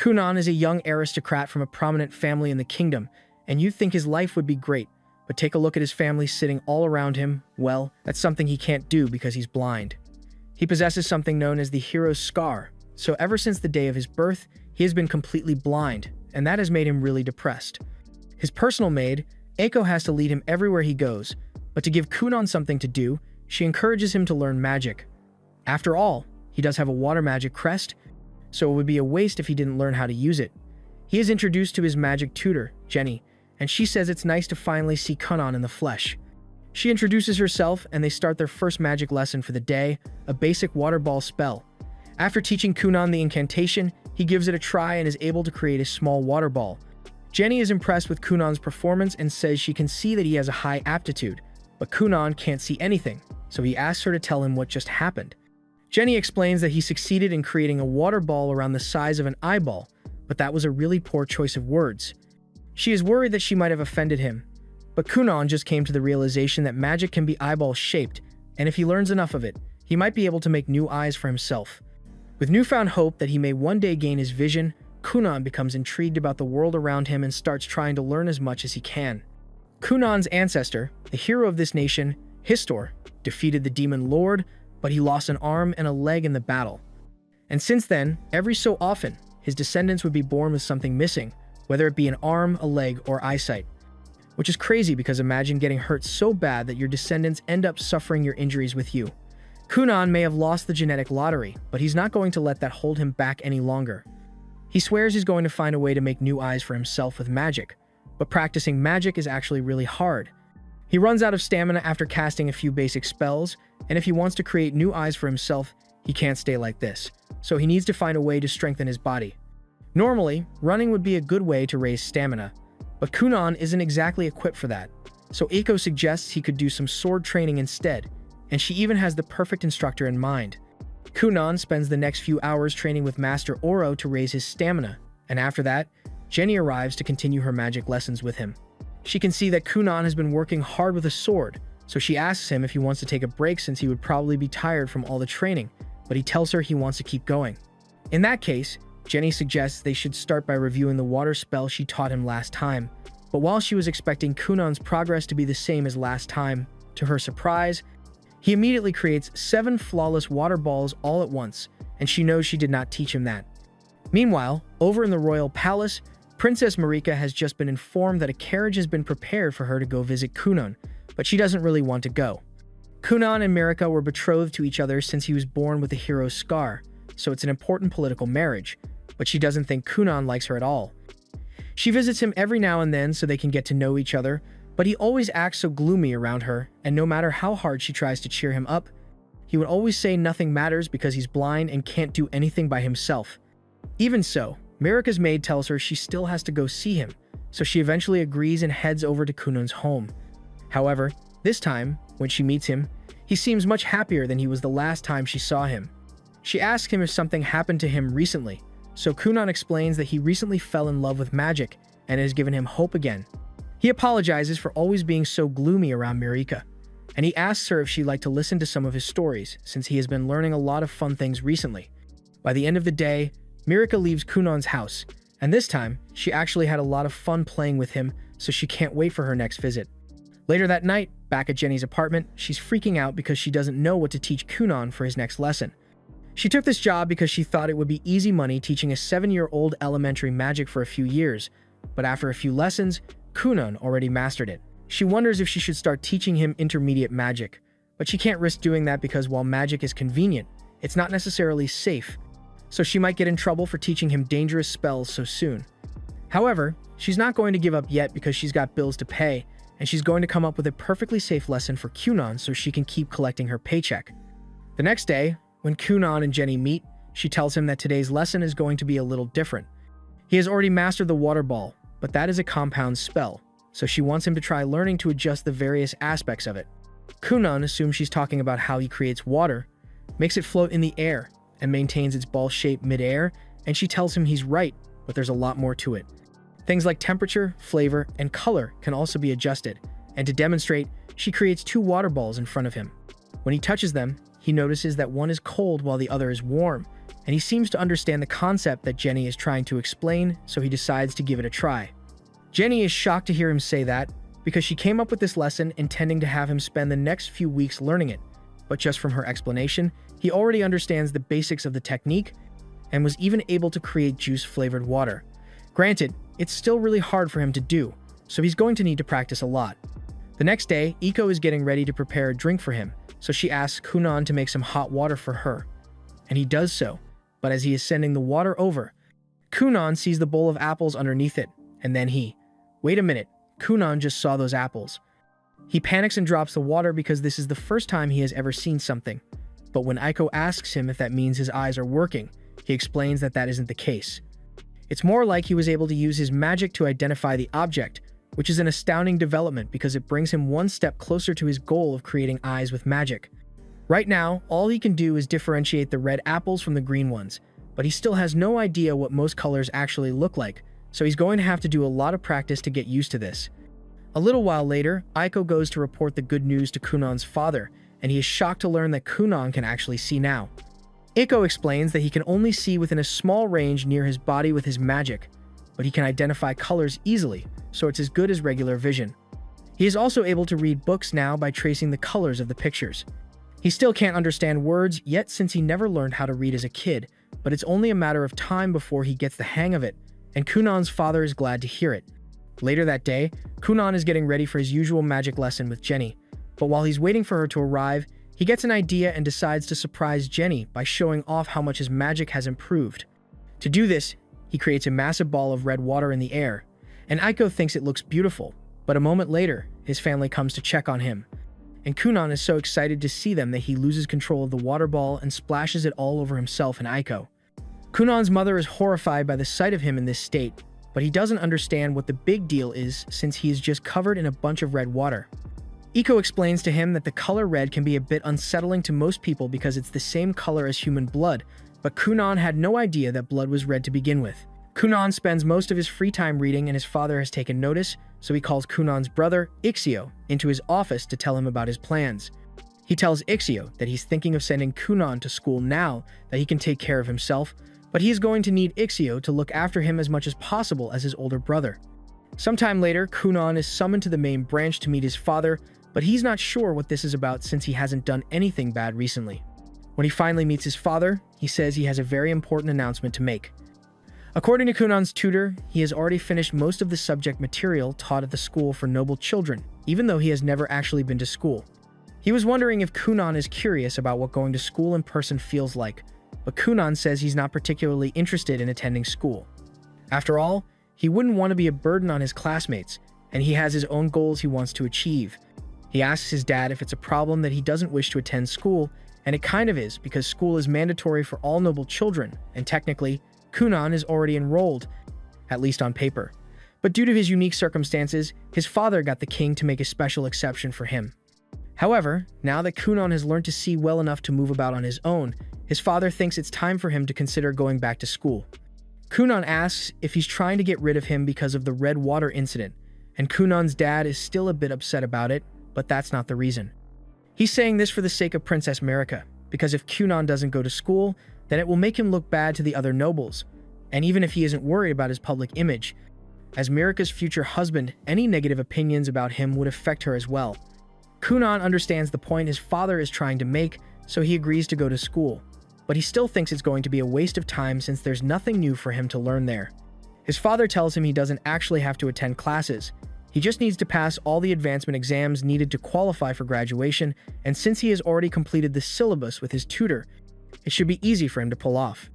Kunan is a young aristocrat from a prominent family in the kingdom, and you'd think his life would be great, but take a look at his family sitting all around him. Well, that's something he can't do because he's blind. He possesses something known as the hero's scar, so ever since the day of his birth, he has been completely blind, and that has made him really depressed. His personal maid, Eiko, has to lead him everywhere he goes, but to give Kunan something to do, she encourages him to learn magic. After all, he does have a water magic crest, so it would be a waste if he didn't learn how to use it. He is introduced to his magic tutor, Jenny, and she says it's nice to finally see Kunan in the flesh. She introduces herself and they start their first magic lesson for the day, a basic water ball spell. After teaching Kunan the incantation, he gives it a try and is able to create a small water ball. Jenny is impressed with Kunan's performance and says she can see that he has a high aptitude, but Kunan can't see anything, so he asks her to tell him what just happened. Jenny explains that he succeeded in creating a water ball around the size of an eyeball, but that was a really poor choice of words. She is worried that she might have offended him, but Kunan just came to the realization that magic can be eyeball-shaped, and if he learns enough of it, he might be able to make new eyes for himself. With newfound hope that he may one day gain his vision, Kunan becomes intrigued about the world around him and starts trying to learn as much as he can. Kunan's ancestor, the hero of this nation, Histor, defeated the demon lord, but he lost an arm and a leg in the battle. And since then, every so often, his descendants would be born with something missing, whether it be an arm, a leg, or eyesight. Which is crazy because imagine getting hurt so bad that your descendants end up suffering your injuries with you. Kunan may have lost the genetic lottery, but he's not going to let that hold him back any longer. He swears he's going to find a way to make new eyes for himself with magic, but practicing magic is actually really hard. He runs out of stamina after casting a few basic spells, and if he wants to create new eyes for himself, he can't stay like this, so he needs to find a way to strengthen his body. Normally, running would be a good way to raise stamina, but Kunan isn't exactly equipped for that, so Eiko suggests he could do some sword training instead, and she even has the perfect instructor in mind. Kunan spends the next few hours training with Master Oro to raise his stamina, and after that, Jenny arrives to continue her magic lessons with him. She can see that Kunan has been working hard with a sword, so she asks him if he wants to take a break since he would probably be tired from all the training, but he tells her he wants to keep going. In that case, Jenny suggests they should start by reviewing the water spell she taught him last time, but while she was expecting Kunan's progress to be the same as last time, to her surprise, he immediately creates 7 flawless water balls all at once, and she knows she did not teach him that. Meanwhile, over in the royal palace, Princess Marika has just been informed that a carriage has been prepared for her to go visit Kunan, but she doesn't really want to go. Kunan and Marika were betrothed to each other since he was born with the hero's scar, so it's an important political marriage, but she doesn't think Kunan likes her at all. She visits him every now and then so they can get to know each other, but he always acts so gloomy around her, and no matter how hard she tries to cheer him up, he would always say nothing matters because he's blind and can't do anything by himself. Even so, Marika's maid tells her she still has to go see him, so she eventually agrees and heads over to Kunan's home. However, this time, when she meets him, he seems much happier than he was the last time she saw him. She asks him if something happened to him recently, so Kunan explains that he recently fell in love with magic and it has given him hope again. He apologizes for always being so gloomy around Marika, and he asks her if she'd like to listen to some of his stories since he has been learning a lot of fun things recently. By the end of the day, Marika leaves Kunan's house, and this time, she actually had a lot of fun playing with him, so she can't wait for her next visit. Later that night, back at Jenny's apartment, she's freaking out because she doesn't know what to teach Kunan for his next lesson. She took this job because she thought it would be easy money teaching a 7-year-old elementary magic for a few years, but after a few lessons, Kunan already mastered it. She wonders if she should start teaching him intermediate magic, but she can't risk doing that because while magic is convenient, it's not necessarily safe, so she might get in trouble for teaching him dangerous spells so soon. However, she's not going to give up yet because she's got bills to pay, and she's going to come up with a perfectly safe lesson for Kunan so she can keep collecting her paycheck. The next day, when Kunan and Jenny meet, she tells him that today's lesson is going to be a little different. He has already mastered the water ball, but that is a compound spell, so she wants him to try learning to adjust the various aspects of it. Kunan assumes she's talking about how he creates water, makes it float in the air, and maintains its ball shape mid-air, and she tells him he's right, but there's a lot more to it. Things like temperature, flavor, and color can also be adjusted, and to demonstrate, she creates 2 water balls in front of him. When he touches them, he notices that one is cold while the other is warm, and he seems to understand the concept that Jenny is trying to explain, so he decides to give it a try. Jenny is shocked to hear him say that, because she came up with this lesson intending to have him spend the next few weeks learning it, but just from her explanation, he already understands the basics of the technique and was even able to create juice-flavored water. Granted, it's still really hard for him to do, so he's going to need to practice a lot. The next day, Iko is getting ready to prepare a drink for him, so she asks Kunan to make some hot water for her. And he does so, but as he is sending the water over, Kunan sees the bowl of apples underneath it, and then wait a minute, Kunan just saw those apples. He panics and drops the water because this is the first time he has ever seen something. But when Iko asks him if that means his eyes are working, he explains that that isn't the case. It's more like he was able to use his magic to identify the object, which is an astounding development because it brings him one step closer to his goal of creating eyes with magic. Right now, all he can do is differentiate the red apples from the green ones, but he still has no idea what most colors actually look like, so he's going to have to do a lot of practice to get used to this. A little while later, Iko goes to report the good news to Kunan's father, and he is shocked to learn that Kunan can actually see now. Iko explains that he can only see within a small range near his body with his magic, but he can identify colors easily, so it's as good as regular vision. He is also able to read books now by tracing the colors of the pictures. He still can't understand words yet since he never learned how to read as a kid, but it's only a matter of time before he gets the hang of it, and Kunan's father is glad to hear it. Later that day, Kunan is getting ready for his usual magic lesson with Jenny, but while he's waiting for her to arrive, he gets an idea and decides to surprise Jenny by showing off how much his magic has improved. To do this, he creates a massive ball of red water in the air, and Iko thinks it looks beautiful, but a moment later, his family comes to check on him. And Kunan is so excited to see them that he loses control of the water ball and splashes it all over himself and Iko. Kunan's mother is horrified by the sight of him in this state, but he doesn't understand what the big deal is since he is just covered in a bunch of red water. Iko explains to him that the color red can be a bit unsettling to most people because it's the same color as human blood, but Kunan had no idea that blood was red to begin with. Kunan spends most of his free time reading and his father has taken notice, so he calls Kunan's brother, Ixio, into his office to tell him about his plans. He tells Ixio that he's thinking of sending Kunan to school now that he can take care of himself, but he is going to need Ixio to look after him as much as possible as his older brother. Sometime later, Kunan is summoned to the main branch to meet his father, but he's not sure what this is about since he hasn't done anything bad recently. When he finally meets his father, he says he has a very important announcement to make. According to Kunan's tutor, he has already finished most of the subject material taught at the school for noble children, even though he has never actually been to school. He was wondering if Kunan is curious about what going to school in person feels like, but Kunan says he's not particularly interested in attending school. After all, he wouldn't want to be a burden on his classmates, and he has his own goals he wants to achieve. He asks his dad if it's a problem that he doesn't wish to attend school, and it kind of is because school is mandatory for all noble children, and technically, Kunan is already enrolled, at least on paper. But due to his unique circumstances, his father got the king to make a special exception for him. However, now that Kunan has learned to see well enough to move about on his own, his father thinks it's time for him to consider going back to school. Kunan asks if he's trying to get rid of him because of the red water incident, and Kunan's dad is still a bit upset about it, but that's not the reason. He's saying this for the sake of Princess Marika, because if Kunan doesn't go to school, then it will make him look bad to the other nobles, and even if he isn't worried about his public image, as Marika's future husband, any negative opinions about him would affect her as well. Kunan understands the point his father is trying to make, so he agrees to go to school, but he still thinks it's going to be a waste of time since there's nothing new for him to learn there. His father tells him he doesn't actually have to attend classes. He just needs to pass all the advancement exams needed to qualify for graduation, and since he has already completed the syllabus with his tutor, it should be easy for him to pull off.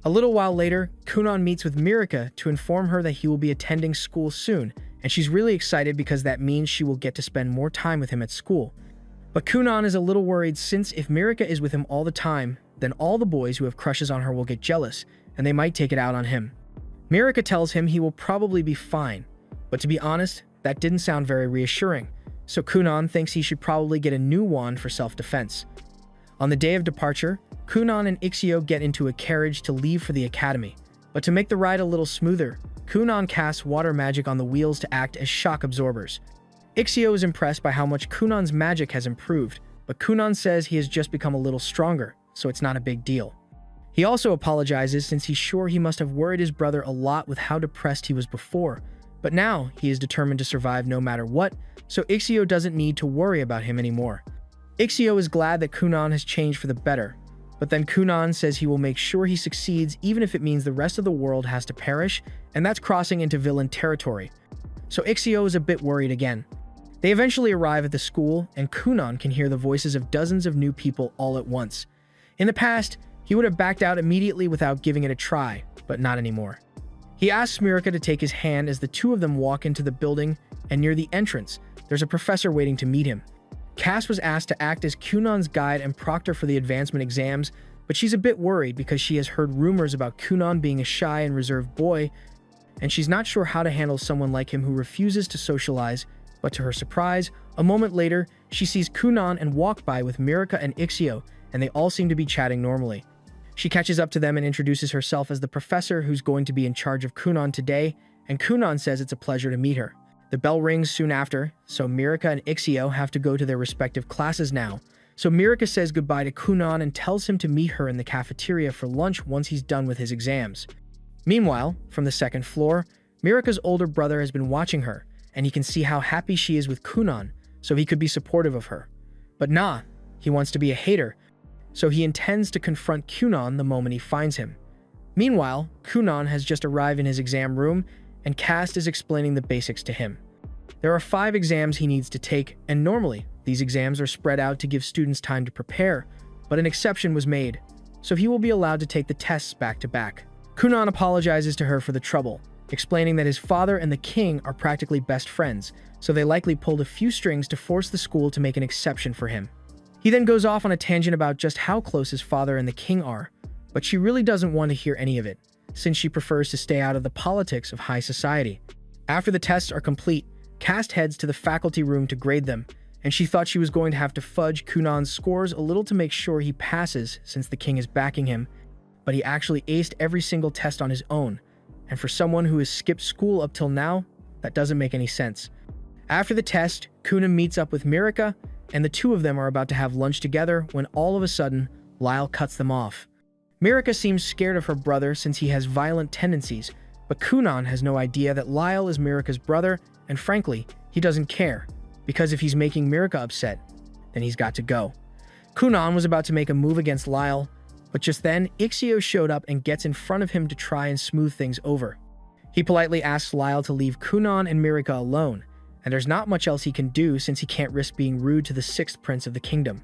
A little while later, Kunan meets with Marika to inform her that he will be attending school soon, and she's really excited because that means she will get to spend more time with him at school. But Kunan is a little worried since if Marika is with him all the time, then all the boys who have crushes on her will get jealous, and they might take it out on him. Marika tells him he will probably be fine, but to be honest, that didn't sound very reassuring, so Kunan thinks he should probably get a new wand for self-defense. On the day of departure, Kunan and Ixio get into a carriage to leave for the academy, but to make the ride a little smoother, Kunan casts water magic on the wheels to act as shock absorbers. Ixio is impressed by how much Kunan's magic has improved, but Kunan says he has just become a little stronger, so it's not a big deal. He also apologizes since he's sure he must have worried his brother a lot with how depressed he was before, but now he is determined to survive no matter what, so Ixio doesn't need to worry about him anymore. Ixio is glad that Kunan has changed for the better, but then Kunan says he will make sure he succeeds even if it means the rest of the world has to perish, and that's crossing into villain territory. So Ixio is a bit worried again. They eventually arrive at the school, and Kunan can hear the voices of dozens of new people all at once. In the past, he would have backed out immediately without giving it a try, but not anymore. He asks Mirika to take his hand as the two of them walk into the building, and near the entrance, there's a professor waiting to meet him. Cass was asked to act as Kunan's guide and proctor for the advancement exams, but she's a bit worried because she has heard rumors about Kunan being a shy and reserved boy, and she's not sure how to handle someone like him who refuses to socialize. But to her surprise, a moment later, she sees Kunan and walk by with Mirika and Ixio, and they all seem to be chatting normally. She catches up to them and introduces herself as the professor who's going to be in charge of Kunan today, and Kunan says it's a pleasure to meet her. The bell rings soon after, so Mirika and Ixio have to go to their respective classes now. So Mirika says goodbye to Kunan and tells him to meet her in the cafeteria for lunch once he's done with his exams. Meanwhile, from the second floor, Mirika's older brother has been watching her, and he can see how happy she is with Kunan, so he could be supportive of her. But nah, he wants to be a hater, so he intends to confront Kunan the moment he finds him. Meanwhile, Kunan has just arrived in his exam room, and Cast is explaining the basics to him. There are 5 exams he needs to take, and normally, these exams are spread out to give students time to prepare, but an exception was made, so he will be allowed to take the tests back to back. Kunan apologizes to her for the trouble, explaining that his father and the king are practically best friends, so they likely pulled a few strings to force the school to make an exception for him. He then goes off on a tangent about just how close his father and the king are, but she really doesn't want to hear any of it, since she prefers to stay out of the politics of high society. After the tests are complete, Cast heads to the faculty room to grade them, and she thought she was going to have to fudge Kunan's scores a little to make sure he passes since the king is backing him, but he actually aced every single test on his own, and for someone who has skipped school up till now, that doesn't make any sense. After the test, Kunan meets up with Mirika, and the two of them are about to have lunch together when all of a sudden, Lyle cuts them off. Mirika seems scared of her brother since he has violent tendencies, but Kunan has no idea that Lyle is Mirika's brother, and frankly, he doesn't care, because if he's making Mirika upset, then he's got to go. Kunan was about to make a move against Lyle, but just then, Ixio showed up and gets in front of him to try and smooth things over. He politely asks Lyle to leave Kunan and Mirika alone, and there's not much else he can do since he can't risk being rude to the 6th prince of the kingdom.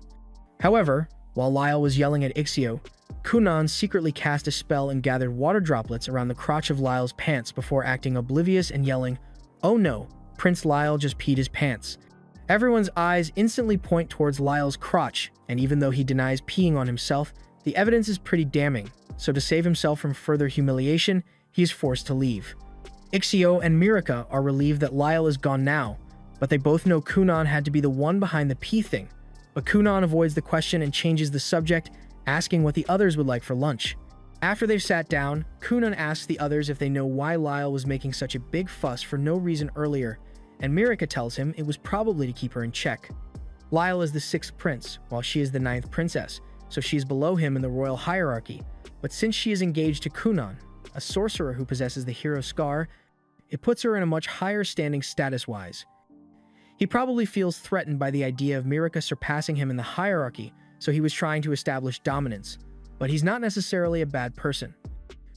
However, while Lyle was yelling at Ixio, Kunan secretly cast a spell and gathered water droplets around the crotch of Lyle's pants before acting oblivious and yelling, "Oh no, Prince Lyle just peed his pants." Everyone's eyes instantly point towards Lyle's crotch, and even though he denies peeing on himself, the evidence is pretty damning, so to save himself from further humiliation, he is forced to leave. Ixio and Mirika are relieved that Lyle is gone now, but they both know Kunan had to be the one behind the pee thing. But Kunan avoids the question and changes the subject, asking what the others would like for lunch. After they've sat down, Kunan asks the others if they know why Lyle was making such a big fuss for no reason earlier, and Mirika tells him it was probably to keep her in check. Lyle is the 6th prince, while she is the 9th princess, so she's below him in the royal hierarchy, but since she is engaged to Kunan, a sorcerer who possesses the hero scar, it puts her in a much higher standing status-wise. He probably feels threatened by the idea of Mirika surpassing him in the hierarchy, so he was trying to establish dominance, but he's not necessarily a bad person.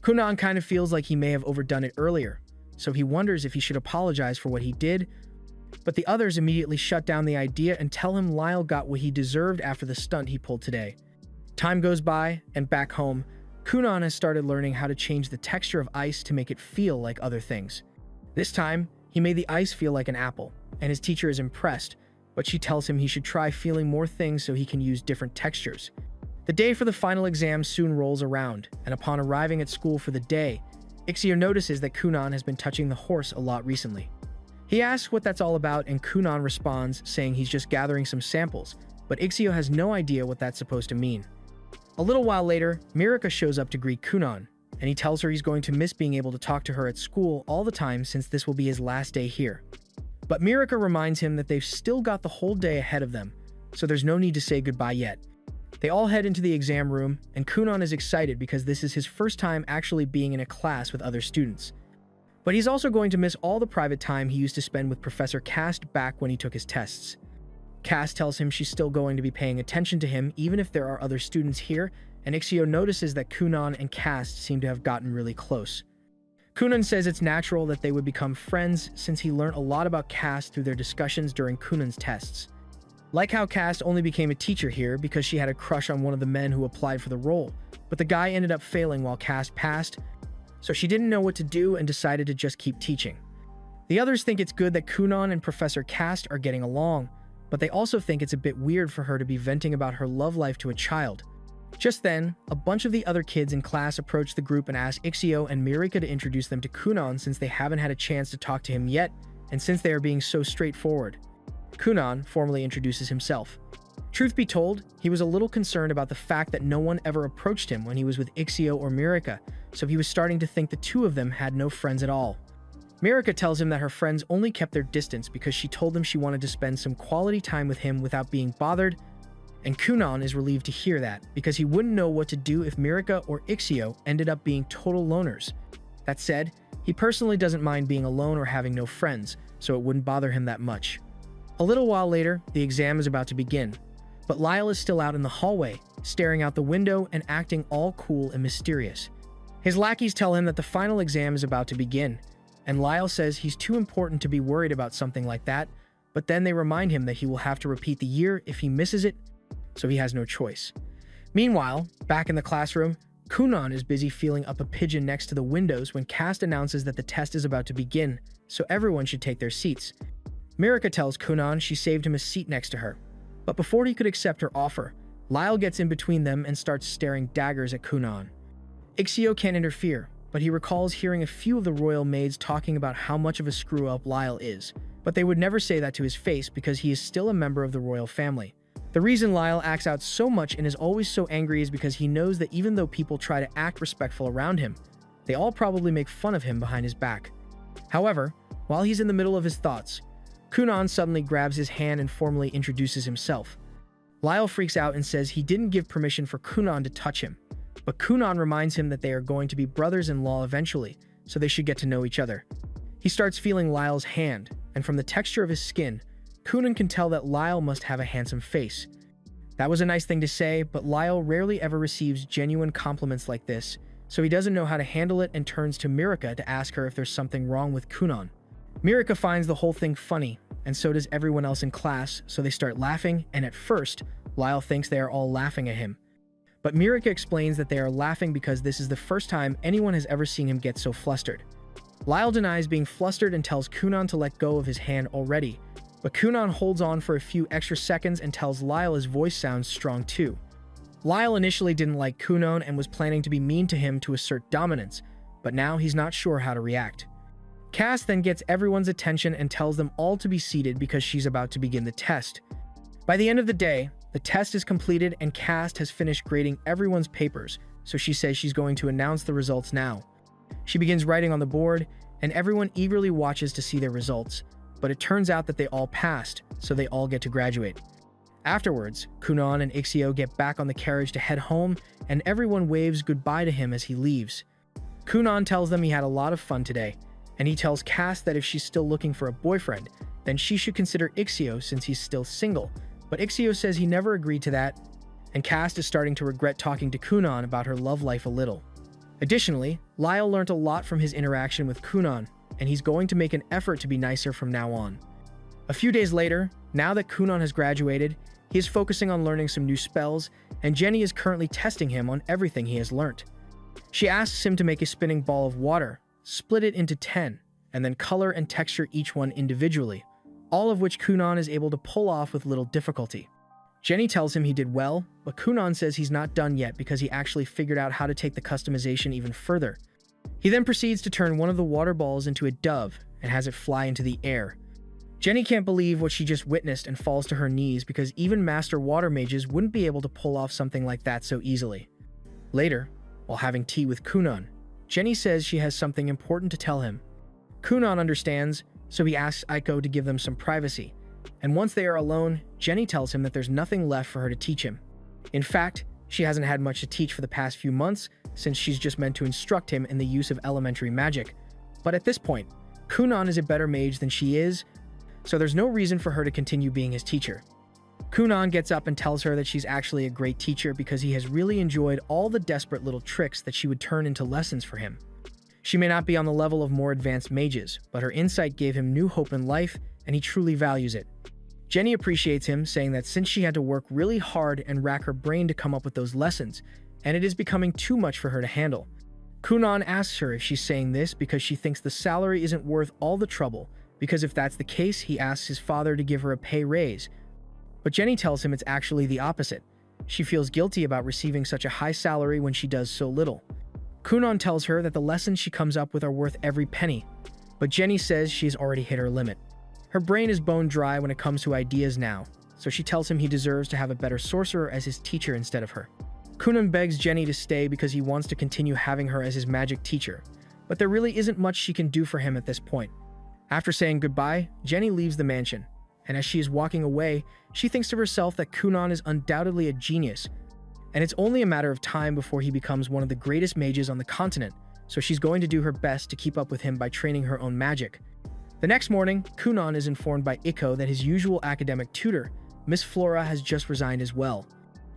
Kunan kind of feels like he may have overdone it earlier, so he wonders if he should apologize for what he did, but the others immediately shut down the idea and tell him Lyle got what he deserved after the stunt he pulled today. Time goes by, and back home, Kunan has started learning how to change the texture of ice to make it feel like other things. This time, he made the ice feel like an apple, and his teacher is impressed, but she tells him he should try feeling more things so he can use different textures. The day for the final exam soon rolls around, and upon arriving at school for the day, Ixio notices that Kunan has been touching the horse a lot recently. He asks what that's all about, and Kunan responds saying he's just gathering some samples, but Ixio has no idea what that's supposed to mean. A little while later, Mirika shows up to greet Kunan, and he tells her he's going to miss being able to talk to her at school all the time since this will be his last day here. But Mirika reminds him that they've still got the whole day ahead of them, so there's no need to say goodbye yet. They all head into the exam room, and Kunan is excited because this is his first time actually being in a class with other students. But he's also going to miss all the private time he used to spend with Professor Cast back when he took his tests. Cast tells him she's still going to be paying attention to him even if there are other students here, and Ixio notices that Kunan and Cast seem to have gotten really close. Kunan says it's natural that they would become friends since he learned a lot about Cast through their discussions during Kunan's tests. Like how Cast only became a teacher here because she had a crush on one of the men who applied for the role, but the guy ended up failing while Cast passed, so she didn't know what to do and decided to just keep teaching. The others think it's good that Kunan and Professor Cast are getting along, but they also think it's a bit weird for her to be venting about her love life to a child. Just then, a bunch of the other kids in class approach the group and ask Ixio and Mirika to introduce them to Kunan since they haven't had a chance to talk to him yet, and since they are being so straightforward. Kunan formally introduces himself. Truth be told, he was a little concerned about the fact that no one ever approached him when he was with Ixio or Mirika, so he was starting to think the two of them had no friends at all. Mirika tells him that her friends only kept their distance because she told them she wanted to spend some quality time with him without being bothered, and Kunan is relieved to hear that because he wouldn't know what to do if Mirika or Ixio ended up being total loners. That said, he personally doesn't mind being alone or having no friends, so it wouldn't bother him that much. A little while later, the exam is about to begin, but Lyle is still out in the hallway, staring out the window and acting all cool and mysterious. His lackeys tell him that the final exam is about to begin, and Lyle says he's too important to be worried about something like that, but then they remind him that he will have to repeat the year if he misses it, so he has no choice. Meanwhile, back in the classroom, Kunan is busy feeling up a pigeon next to the windows when Cast announces that the test is about to begin, so everyone should take their seats. Mirika tells Kunan she saved him a seat next to her, but before he could accept her offer, Lyle gets in between them and starts staring daggers at Kunan. Ixio can't interfere, but he recalls hearing a few of the royal maids talking about how much of a screw-up Lyle is, but they would never say that to his face because he is still a member of the royal family. The reason Lyle acts out so much and is always so angry is because he knows that even though people try to act respectful around him, they all probably make fun of him behind his back. However, while he's in the middle of his thoughts, Kunan suddenly grabs his hand and formally introduces himself. Lyle freaks out and says he didn't give permission for Kunan to touch him, but Kunan reminds him that they are going to be brothers-in-law eventually, so they should get to know each other. He starts feeling Lyle's hand, and from the texture of his skin, Kunan can tell that Lyle must have a handsome face. That was a nice thing to say, but Lyle rarely ever receives genuine compliments like this, so he doesn't know how to handle it and turns to Mirika to ask her if there's something wrong with Kunan. Mirika finds the whole thing funny, and so does everyone else in class, so they start laughing, and at first, Lyle thinks they are all laughing at him. But Mirika explains that they are laughing because this is the first time anyone has ever seen him get so flustered. Lyle denies being flustered and tells Kunan to let go of his hand already, but Kunan holds on for a few extra seconds and tells Lyle his voice sounds strong too. Lyle initially didn't like Kunan and was planning to be mean to him to assert dominance, but now he's not sure how to react. Cass then gets everyone's attention and tells them all to be seated because she's about to begin the test. By the end of the day, the test is completed and Cass has finished grading everyone's papers, so she says she's going to announce the results now. She begins writing on the board, and everyone eagerly watches to see their results, but it turns out that they all passed, so they all get to graduate. Afterwards, Kunan and Ixio get back on the carriage to head home, and everyone waves goodbye to him as he leaves. Kunan tells them he had a lot of fun today, and he tells Cass that if she's still looking for a boyfriend, then she should consider Ixio since he's still single, but Ixio says he never agreed to that, and Cass is starting to regret talking to Kunan about her love life a little. Additionally, Lyle learned a lot from his interaction with Kunan, and he's going to make an effort to be nicer from now on. A few days later, now that Kunan has graduated, he is focusing on learning some new spells, and Jenny is currently testing him on everything he has learnt. She asks him to make a spinning ball of water, split it into 10, and then color and texture each one individually, all of which Kunan is able to pull off with little difficulty. Jenny tells him he did well, but Kunan says he's not done yet because he actually figured out how to take the customization even further. He then proceeds to turn one of the water balls into a dove and has it fly into the air. Jenny can't believe what she just witnessed and falls to her knees because even master water mages wouldn't be able to pull off something like that so easily. Later, while having tea with Kunan, Jenny says she has something important to tell him. Kunan understands, so he asks Aiko to give them some privacy, and once they are alone, Jenny tells him that there's nothing left for her to teach him. In fact, she hasn't had much to teach for the past few months since she's just meant to instruct him in the use of elementary magic. But at this point, Kunan is a better mage than she is, so there's no reason for her to continue being his teacher. Kunan gets up and tells her that she's actually a great teacher because he has really enjoyed all the desperate little tricks that she would turn into lessons for him. She may not be on the level of more advanced mages, but her insight gave him new hope in life, and he truly values it. Jenny appreciates him, saying that since she had to work really hard and rack her brain to come up with those lessons, and it is becoming too much for her to handle. Kunan asks her if she's saying this because she thinks the salary isn't worth all the trouble, because if that's the case, he asks his father to give her a pay raise. But Jenny tells him it's actually the opposite. She feels guilty about receiving such a high salary when she does so little. Kunan tells her that the lessons she comes up with are worth every penny, but Jenny says she's already hit her limit. Her brain is bone dry when it comes to ideas now, so she tells him he deserves to have a better sorcerer as his teacher instead of her. Kunan begs Jenny to stay because he wants to continue having her as his magic teacher, but there really isn't much she can do for him at this point. After saying goodbye, Jenny leaves the mansion, and as she is walking away, she thinks to herself that Kunan is undoubtedly a genius, and it's only a matter of time before he becomes one of the greatest mages on the continent, so she's going to do her best to keep up with him by training her own magic. The next morning, Kunan is informed by Iko that his usual academic tutor, Miss Flora, has just resigned as well.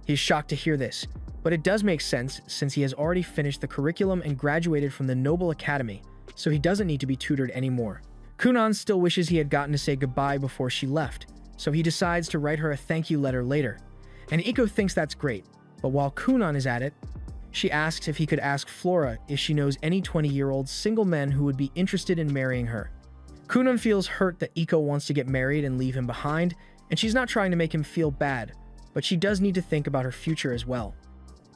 He is shocked to hear this, but it does make sense since he has already finished the curriculum and graduated from the Noble Academy, so he doesn't need to be tutored anymore. Kunan still wishes he had gotten to say goodbye before she left, so he decides to write her a thank you letter later. And Iko thinks that's great, but while Kunan is at it, she asks if he could ask Flora if she knows any 20-year-old single men who would be interested in marrying her. Kunan feels hurt that Iko wants to get married and leave him behind, and she's not trying to make him feel bad, but she does need to think about her future as well.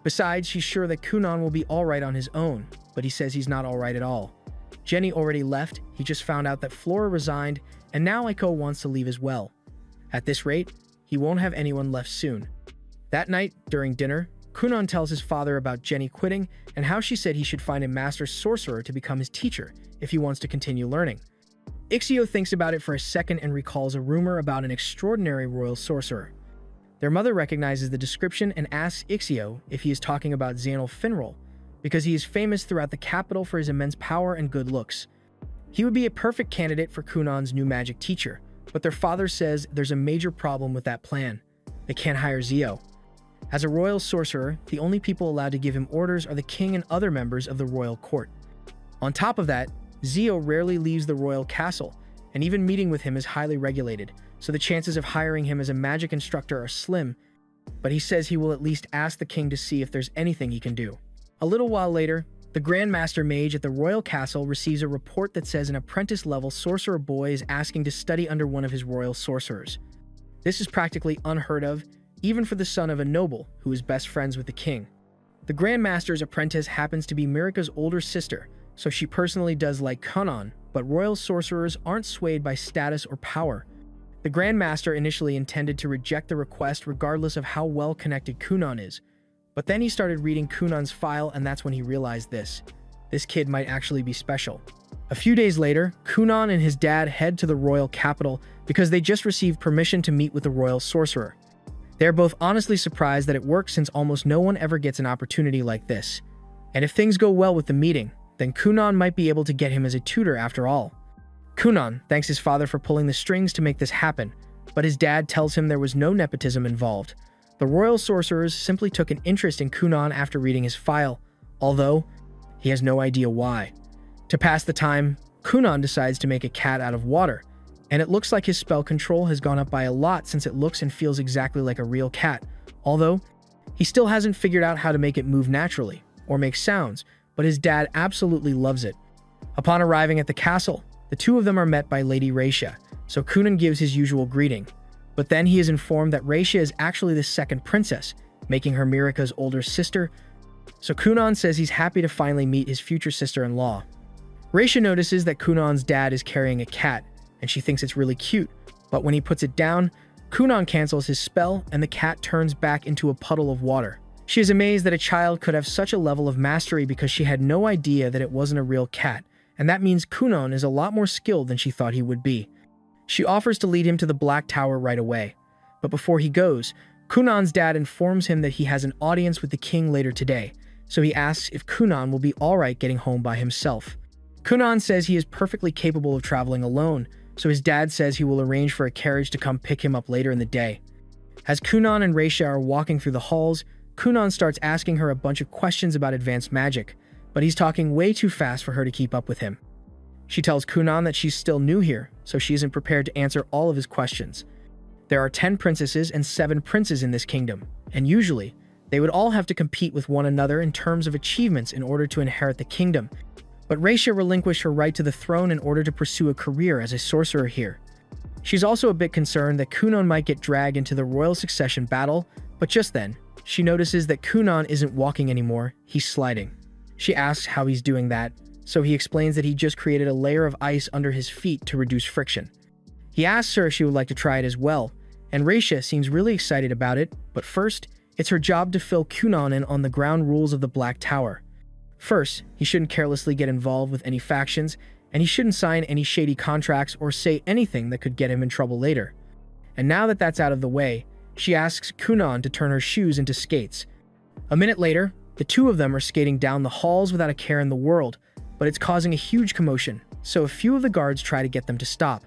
Besides, she's sure that Kunan will be alright on his own, but he says he's not alright at all. Jenny already left, he just found out that Flora resigned, and now Iko wants to leave as well. At this rate, he won't have anyone left soon. That night, during dinner, Kunan tells his father about Jenny quitting and how she said he should find a master sorcerer to become his teacher if he wants to continue learning. Ixio thinks about it for a second and recalls a rumor about an extraordinary royal sorcerer. Their mother recognizes the description and asks Ixio if he is talking about Xanil Finral, because he is famous throughout the capital for his immense power and good looks. He would be a perfect candidate for Kunan's new magic teacher, but their father says there's a major problem with that plan. They can't hire Zio. As a royal sorcerer, the only people allowed to give him orders are the king and other members of the royal court. On top of that, Zio rarely leaves the royal castle, and even meeting with him is highly regulated, so the chances of hiring him as a magic instructor are slim, but he says he will at least ask the king to see if there's anything he can do. A little while later, the Grand Master Mage at the royal castle receives a report that says an apprentice-level sorcerer boy is asking to study under one of his royal sorcerers. This is practically unheard of, even for the son of a noble who is best friends with the king. The Grand Master's apprentice happens to be Mirika's older sister, so she personally does like Kunan, but royal sorcerers aren't swayed by status or power. The Grand Master initially intended to reject the request regardless of how well connected Kunan is, but then he started reading Kunan's file and that's when he realized this. This kid might actually be special. A few days later, Kunan and his dad head to the royal capital because they just received permission to meet with the royal sorcerer. They are both honestly surprised that it works since almost no one ever gets an opportunity like this. And if things go well with the meeting, then Kunan might be able to get him as a tutor after all. Kunan thanks his father for pulling the strings to make this happen, but his dad tells him there was no nepotism involved. The royal sorcerers simply took an interest in Kunan after reading his file, although he has no idea why. To pass the time, Kunan decides to make a cat out of water, and it looks like his spell control has gone up by a lot since it looks and feels exactly like a real cat, although he still hasn't figured out how to make it move naturally or make sounds, but his dad absolutely loves it. Upon arriving at the castle, the two of them are met by Lady Raisha, so Kunan gives his usual greeting, but then he is informed that Raisha is actually the second princess, making her Mirika's older sister, so Kunan says he's happy to finally meet his future sister-in-law. Raisha notices that Kunan's dad is carrying a cat, and she thinks it's really cute, but when he puts it down, Kunan cancels his spell and the cat turns back into a puddle of water. She is amazed that a child could have such a level of mastery because she had no idea that it wasn't a real cat, and that means Kunan is a lot more skilled than she thought he would be. She offers to lead him to the Black Tower right away, but before he goes, Kunan's dad informs him that he has an audience with the king later today, so he asks if Kunan will be alright getting home by himself. Kunan says he is perfectly capable of traveling alone, so his dad says he will arrange for a carriage to come pick him up later in the day. As Kunan and Raisha are walking through the halls, Kunan starts asking her a bunch of questions about advanced magic, but he's talking way too fast for her to keep up with him. She tells Kunan that she's still new here, so she isn't prepared to answer all of his questions. There are 10 princesses and 7 princes in this kingdom, and usually, they would all have to compete with one another in terms of achievements in order to inherit the kingdom. But Raisha relinquished her right to the throne in order to pursue a career as a sorcerer here. She's also a bit concerned that Kunan might get dragged into the royal succession battle, but just then, she notices that Kunan isn't walking anymore, he's sliding. She asks how he's doing that, so he explains that he just created a layer of ice under his feet to reduce friction. He asks her if she would like to try it as well, and Raisha seems really excited about it, but first, it's her job to fill Kunan in on the ground rules of the Black Tower. First, he shouldn't carelessly get involved with any factions, and he shouldn't sign any shady contracts or say anything that could get him in trouble later. And now that that's out of the way, she asks Kunan to turn her shoes into skates. A minute later, the two of them are skating down the halls without a care in the world, but it's causing a huge commotion, so a few of the guards try to get them to stop.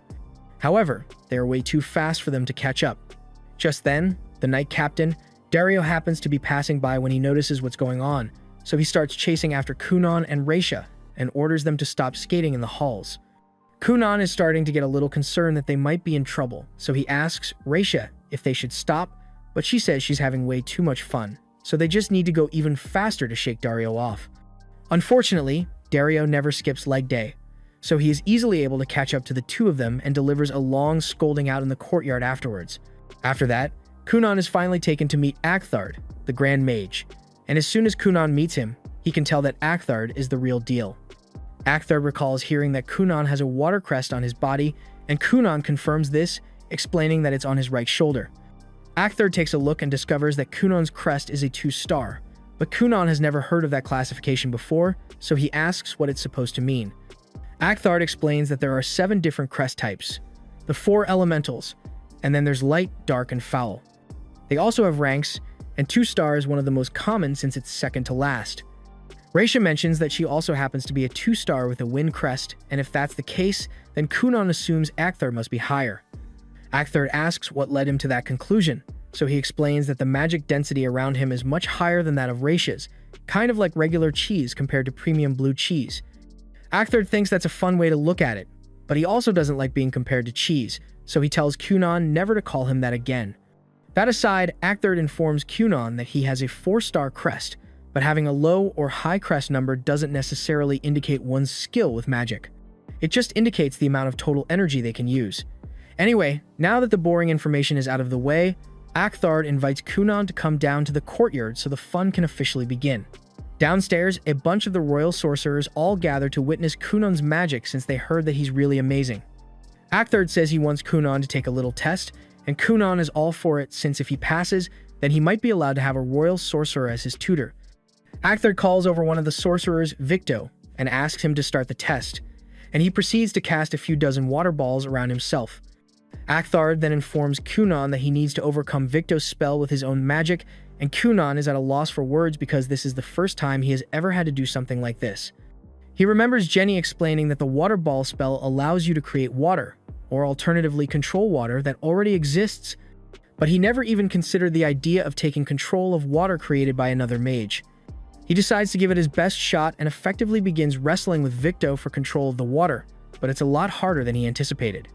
However, they are way too fast for them to catch up. Just then, the knight captain, Dario, happens to be passing by when he notices what's going on, so he starts chasing after Kunan and Raisha and orders them to stop skating in the halls. Kunan is starting to get a little concerned that they might be in trouble, so he asks Raisha if they should stop, but she says she's having way too much fun, so they just need to go even faster to shake Dario off. Unfortunately, Dario never skips leg day, so he is easily able to catch up to the two of them and delivers a long scolding out in the courtyard afterwards. After that, Kunan is finally taken to meet Akthard, the Grand Mage, and as soon as Kunan meets him, he can tell that Akthard is the real deal. Akthard recalls hearing that Kunan has a water crest on his body, and Kunan confirms this, explaining that it's on his right shoulder. Akthard takes a look and discovers that Kunan's crest is a 2-star, but Kunan has never heard of that classification before, so he asks what it's supposed to mean. Akthard explains that there are 7 different crest types, the 4 elementals, and then there's light, dark, and foul. They also have ranks, and 2-star is one of the most common since it's second to last. Raisha mentions that she also happens to be a 2-star with a wind crest, and if that's the case, then Kunan assumes Akthard must be higher. Akthard asks what led him to that conclusion, so he explains that the magic density around him is much higher than that of Raisha's, kind of like regular cheese compared to premium blue cheese. Akthard thinks that's a fun way to look at it, but he also doesn't like being compared to cheese, so he tells Kunan never to call him that again. That aside, Akthard informs Kunan that he has a 4-star crest, but having a low or high crest number doesn't necessarily indicate one's skill with magic. It just indicates the amount of total energy they can use. Anyway, now that the boring information is out of the way, Akthard invites Kunan to come down to the courtyard so the fun can officially begin. Downstairs, a bunch of the royal sorcerers all gather to witness Kunan's magic since they heard that he's really amazing. Akthard says he wants Kunan to take a little test, and Kunan is all for it since if he passes, then he might be allowed to have a royal sorcerer as his tutor. Akthard calls over one of the sorcerers, Victo, and asks him to start the test, and he proceeds to cast a few dozen water balls around himself. Akthard then informs Kunan that he needs to overcome Victo's spell with his own magic, and Kunan is at a loss for words because this is the first time he has ever had to do something like this. He remembers Jenny explaining that the water ball spell allows you to create water, or alternatively control water that already exists, but he never even considered the idea of taking control of water created by another mage. He decides to give it his best shot and effectively begins wrestling with Victo for control of the water, but it's a lot harder than he anticipated.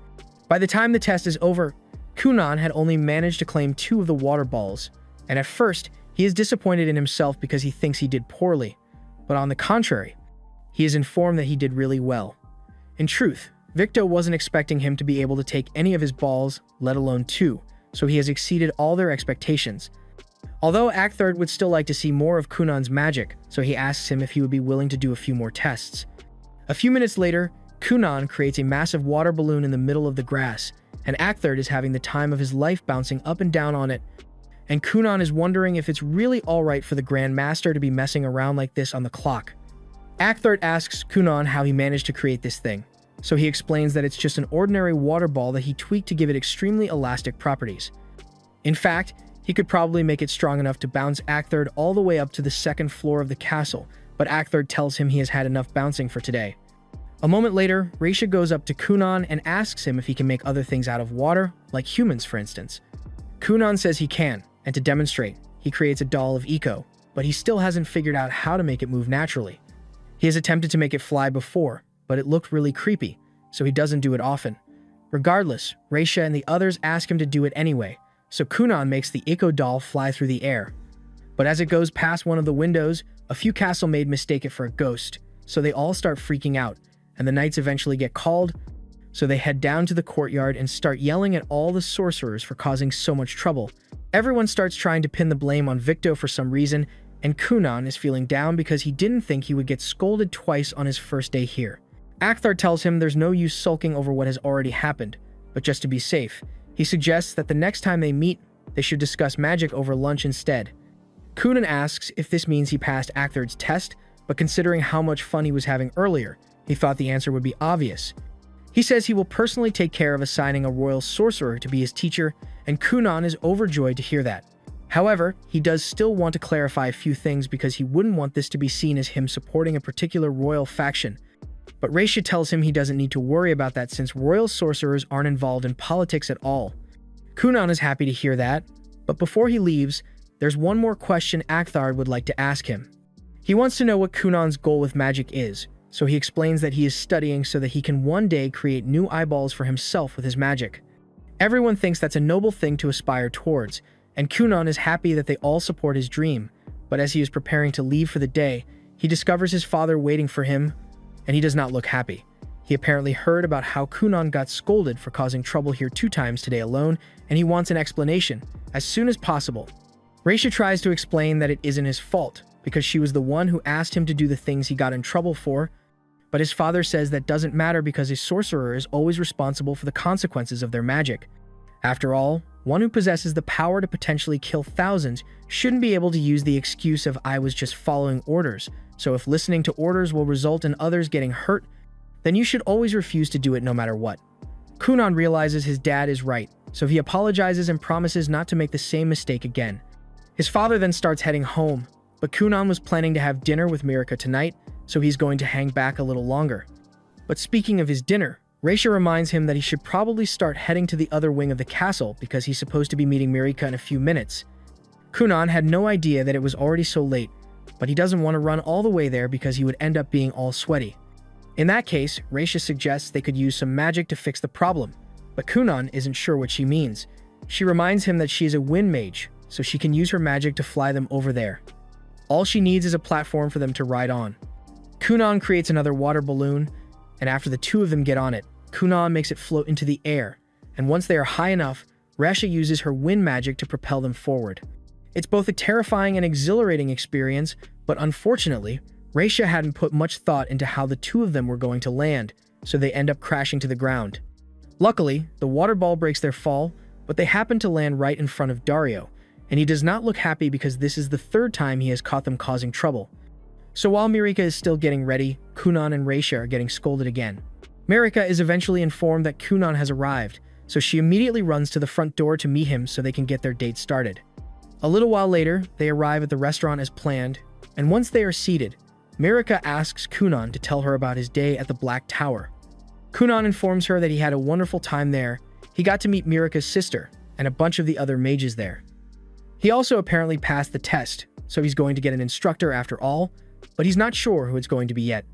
By the time the test is over, Kunan had only managed to claim 2 of the water balls, and at first, he is disappointed in himself because he thinks he did poorly, but on the contrary, he is informed that he did really well. In truth, Victo wasn't expecting him to be able to take any of his balls, let alone 2, so he has exceeded all their expectations. Although Akthard would still like to see more of Kunan's magic, so he asks him if he would be willing to do a few more tests. A few minutes later, Kunan creates a massive water balloon in the middle of the grass, and Akthard is having the time of his life bouncing up and down on it, and Kunan is wondering if it's really alright for the Grand Master to be messing around like this on the clock. Akthard asks Kunan how he managed to create this thing, so he explains that it's just an ordinary water ball that he tweaked to give it extremely elastic properties. In fact, He could probably make it strong enough to bounce Akthard all the way up to the second floor of the castle, but Akthard tells him he has had enough bouncing for today. A moment later, Raisha goes up to Kunan and asks him if he can make other things out of water, like humans for instance. Kunan says he can, and to demonstrate, he creates a doll of Eiko, but he still hasn't figured out how to make it move naturally. He has attempted to make it fly before, but it looked really creepy, so he doesn't do it often. Regardless, Raisha and the others ask him to do it anyway, so Kunan makes the Eiko doll fly through the air. But as it goes past one of the windows, a few castle maids mistake it for a ghost, so they all start freaking out, and the knights eventually get called, so they head down to the courtyard and start yelling at all the sorcerers for causing so much trouble. Everyone starts trying to pin the blame on Victo for some reason, and Kunan is feeling down because he didn't think he would get scolded twice on his first day here. Akthar tells him there's no use sulking over what has already happened, but just to be safe, he suggests that the next time they meet, they should discuss magic over lunch instead. Kunan asks if this means he passed Akthar's test, but considering how much fun he was having earlier, he thought the answer would be obvious. He says he will personally take care of assigning a royal sorcerer to be his teacher, and Kunan is overjoyed to hear that. However, he does still want to clarify a few things because he wouldn't want this to be seen as him supporting a particular royal faction. But Raisha tells him he doesn't need to worry about that since royal sorcerers aren't involved in politics at all. Kunan is happy to hear that, but before he leaves, there's one more question Akthar would like to ask him. He wants to know what Kunan's goal with magic is, so he explains that he is studying so that he can one day create new eyeballs for himself with his magic. Everyone thinks that's a noble thing to aspire towards, and Kunan is happy that they all support his dream, but as he is preparing to leave for the day, he discovers his father waiting for him, and he does not look happy. He apparently heard about how Kunan got scolded for causing trouble here 2 times today alone, and he wants an explanation, as soon as possible. Raisha tries to explain that it isn't his fault, because she was the one who asked him to do the things he got in trouble for, but his father says that doesn't matter because a sorcerer is always responsible for the consequences of their magic. After all, one who possesses the power to potentially kill thousands shouldn't be able to use the excuse of "I was just following orders," so if listening to orders will result in others getting hurt, then you should always refuse to do it no matter what. Kunan realizes his dad is right, so he apologizes and promises not to make the same mistake again. His father then starts heading home, but Kunan was planning to have dinner with Mirika tonight, so he's going to hang back a little longer. But speaking of his dinner, Raisha reminds him that he should probably start heading to the other wing of the castle because he's supposed to be meeting Mirika in a few minutes. Kunan had no idea that it was already so late, but he doesn't want to run all the way there because he would end up being all sweaty. In that case, Raisha suggests they could use some magic to fix the problem, but Kunan isn't sure what she means. She reminds him that she is a wind mage, so she can use her magic to fly them over there. All she needs is a platform for them to ride on. Kunan creates another water balloon, and after the 2 of them get on it, Kunan makes it float into the air, and once they are high enough, Raisha uses her wind magic to propel them forward. It's both a terrifying and exhilarating experience, but unfortunately, Raisha hadn't put much thought into how the 2 of them were going to land, so they end up crashing to the ground. Luckily, the water ball breaks their fall, but they happen to land right in front of Dario, and he does not look happy because this is the 3rd time he has caught them causing trouble. So while Mirika is still getting ready, Kunan and Raisha are getting scolded again. Mirika is eventually informed that Kunan has arrived, so she immediately runs to the front door to meet him so they can get their date started. A little while later, they arrive at the restaurant as planned, and once they are seated, Mirika asks Kunan to tell her about his day at the Black Tower. Kunan informs her that he had a wonderful time there. He got to meet Mirika's sister and a bunch of the other mages there. He also apparently passed the test, so he's going to get an instructor after all, but he's not sure who it's going to be yet.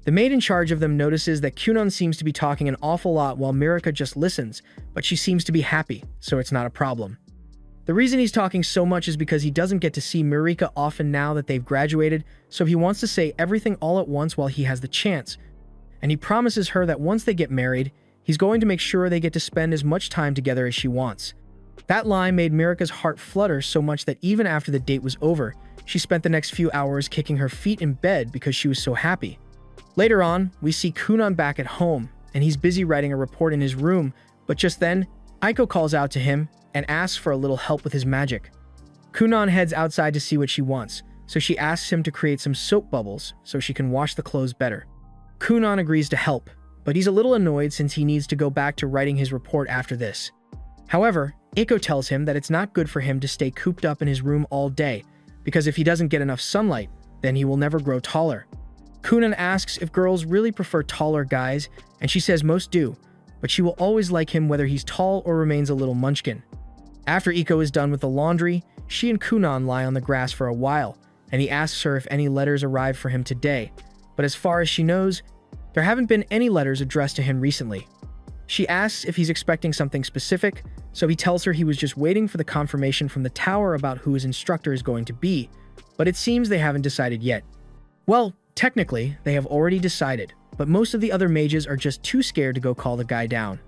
The maid in charge of them notices that Kunan seems to be talking an awful lot while Mirika just listens, but she seems to be happy, so it's not a problem. The reason he's talking so much is because he doesn't get to see Mirika often now that they've graduated, so he wants to say everything all at once while he has the chance. And he promises her that once they get married, he's going to make sure they get to spend as much time together as she wants. That line made Mirika's heart flutter so much that even after the date was over, she spent the next few hours kicking her feet in bed because she was so happy. Later on, we see Kunan back at home, and he's busy writing a report in his room, but just then, Eiko calls out to him and asks for a little help with his magic. Kunan heads outside to see what she wants, so she asks him to create some soap bubbles so she can wash the clothes better. Kunan agrees to help, but he's a little annoyed since he needs to go back to writing his report after this. However, Eiko tells him that it's not good for him to stay cooped up in his room all day, because if he doesn't get enough sunlight, then he will never grow taller. Kunan asks if girls really prefer taller guys, and she says most do, but she will always like him whether he's tall or remains a little munchkin. After Eiko is done with the laundry, she and Kunan lie on the grass for a while, and he asks her if any letters arrived for him today, but as far as she knows, there haven't been any letters addressed to him recently. She asks if he's expecting something specific, so he tells her he was just waiting for the confirmation from the tower about who his instructor is going to be, but it seems they haven't decided yet. Well, technically, they have already decided, but most of the other mages are just too scared to go call the guy down.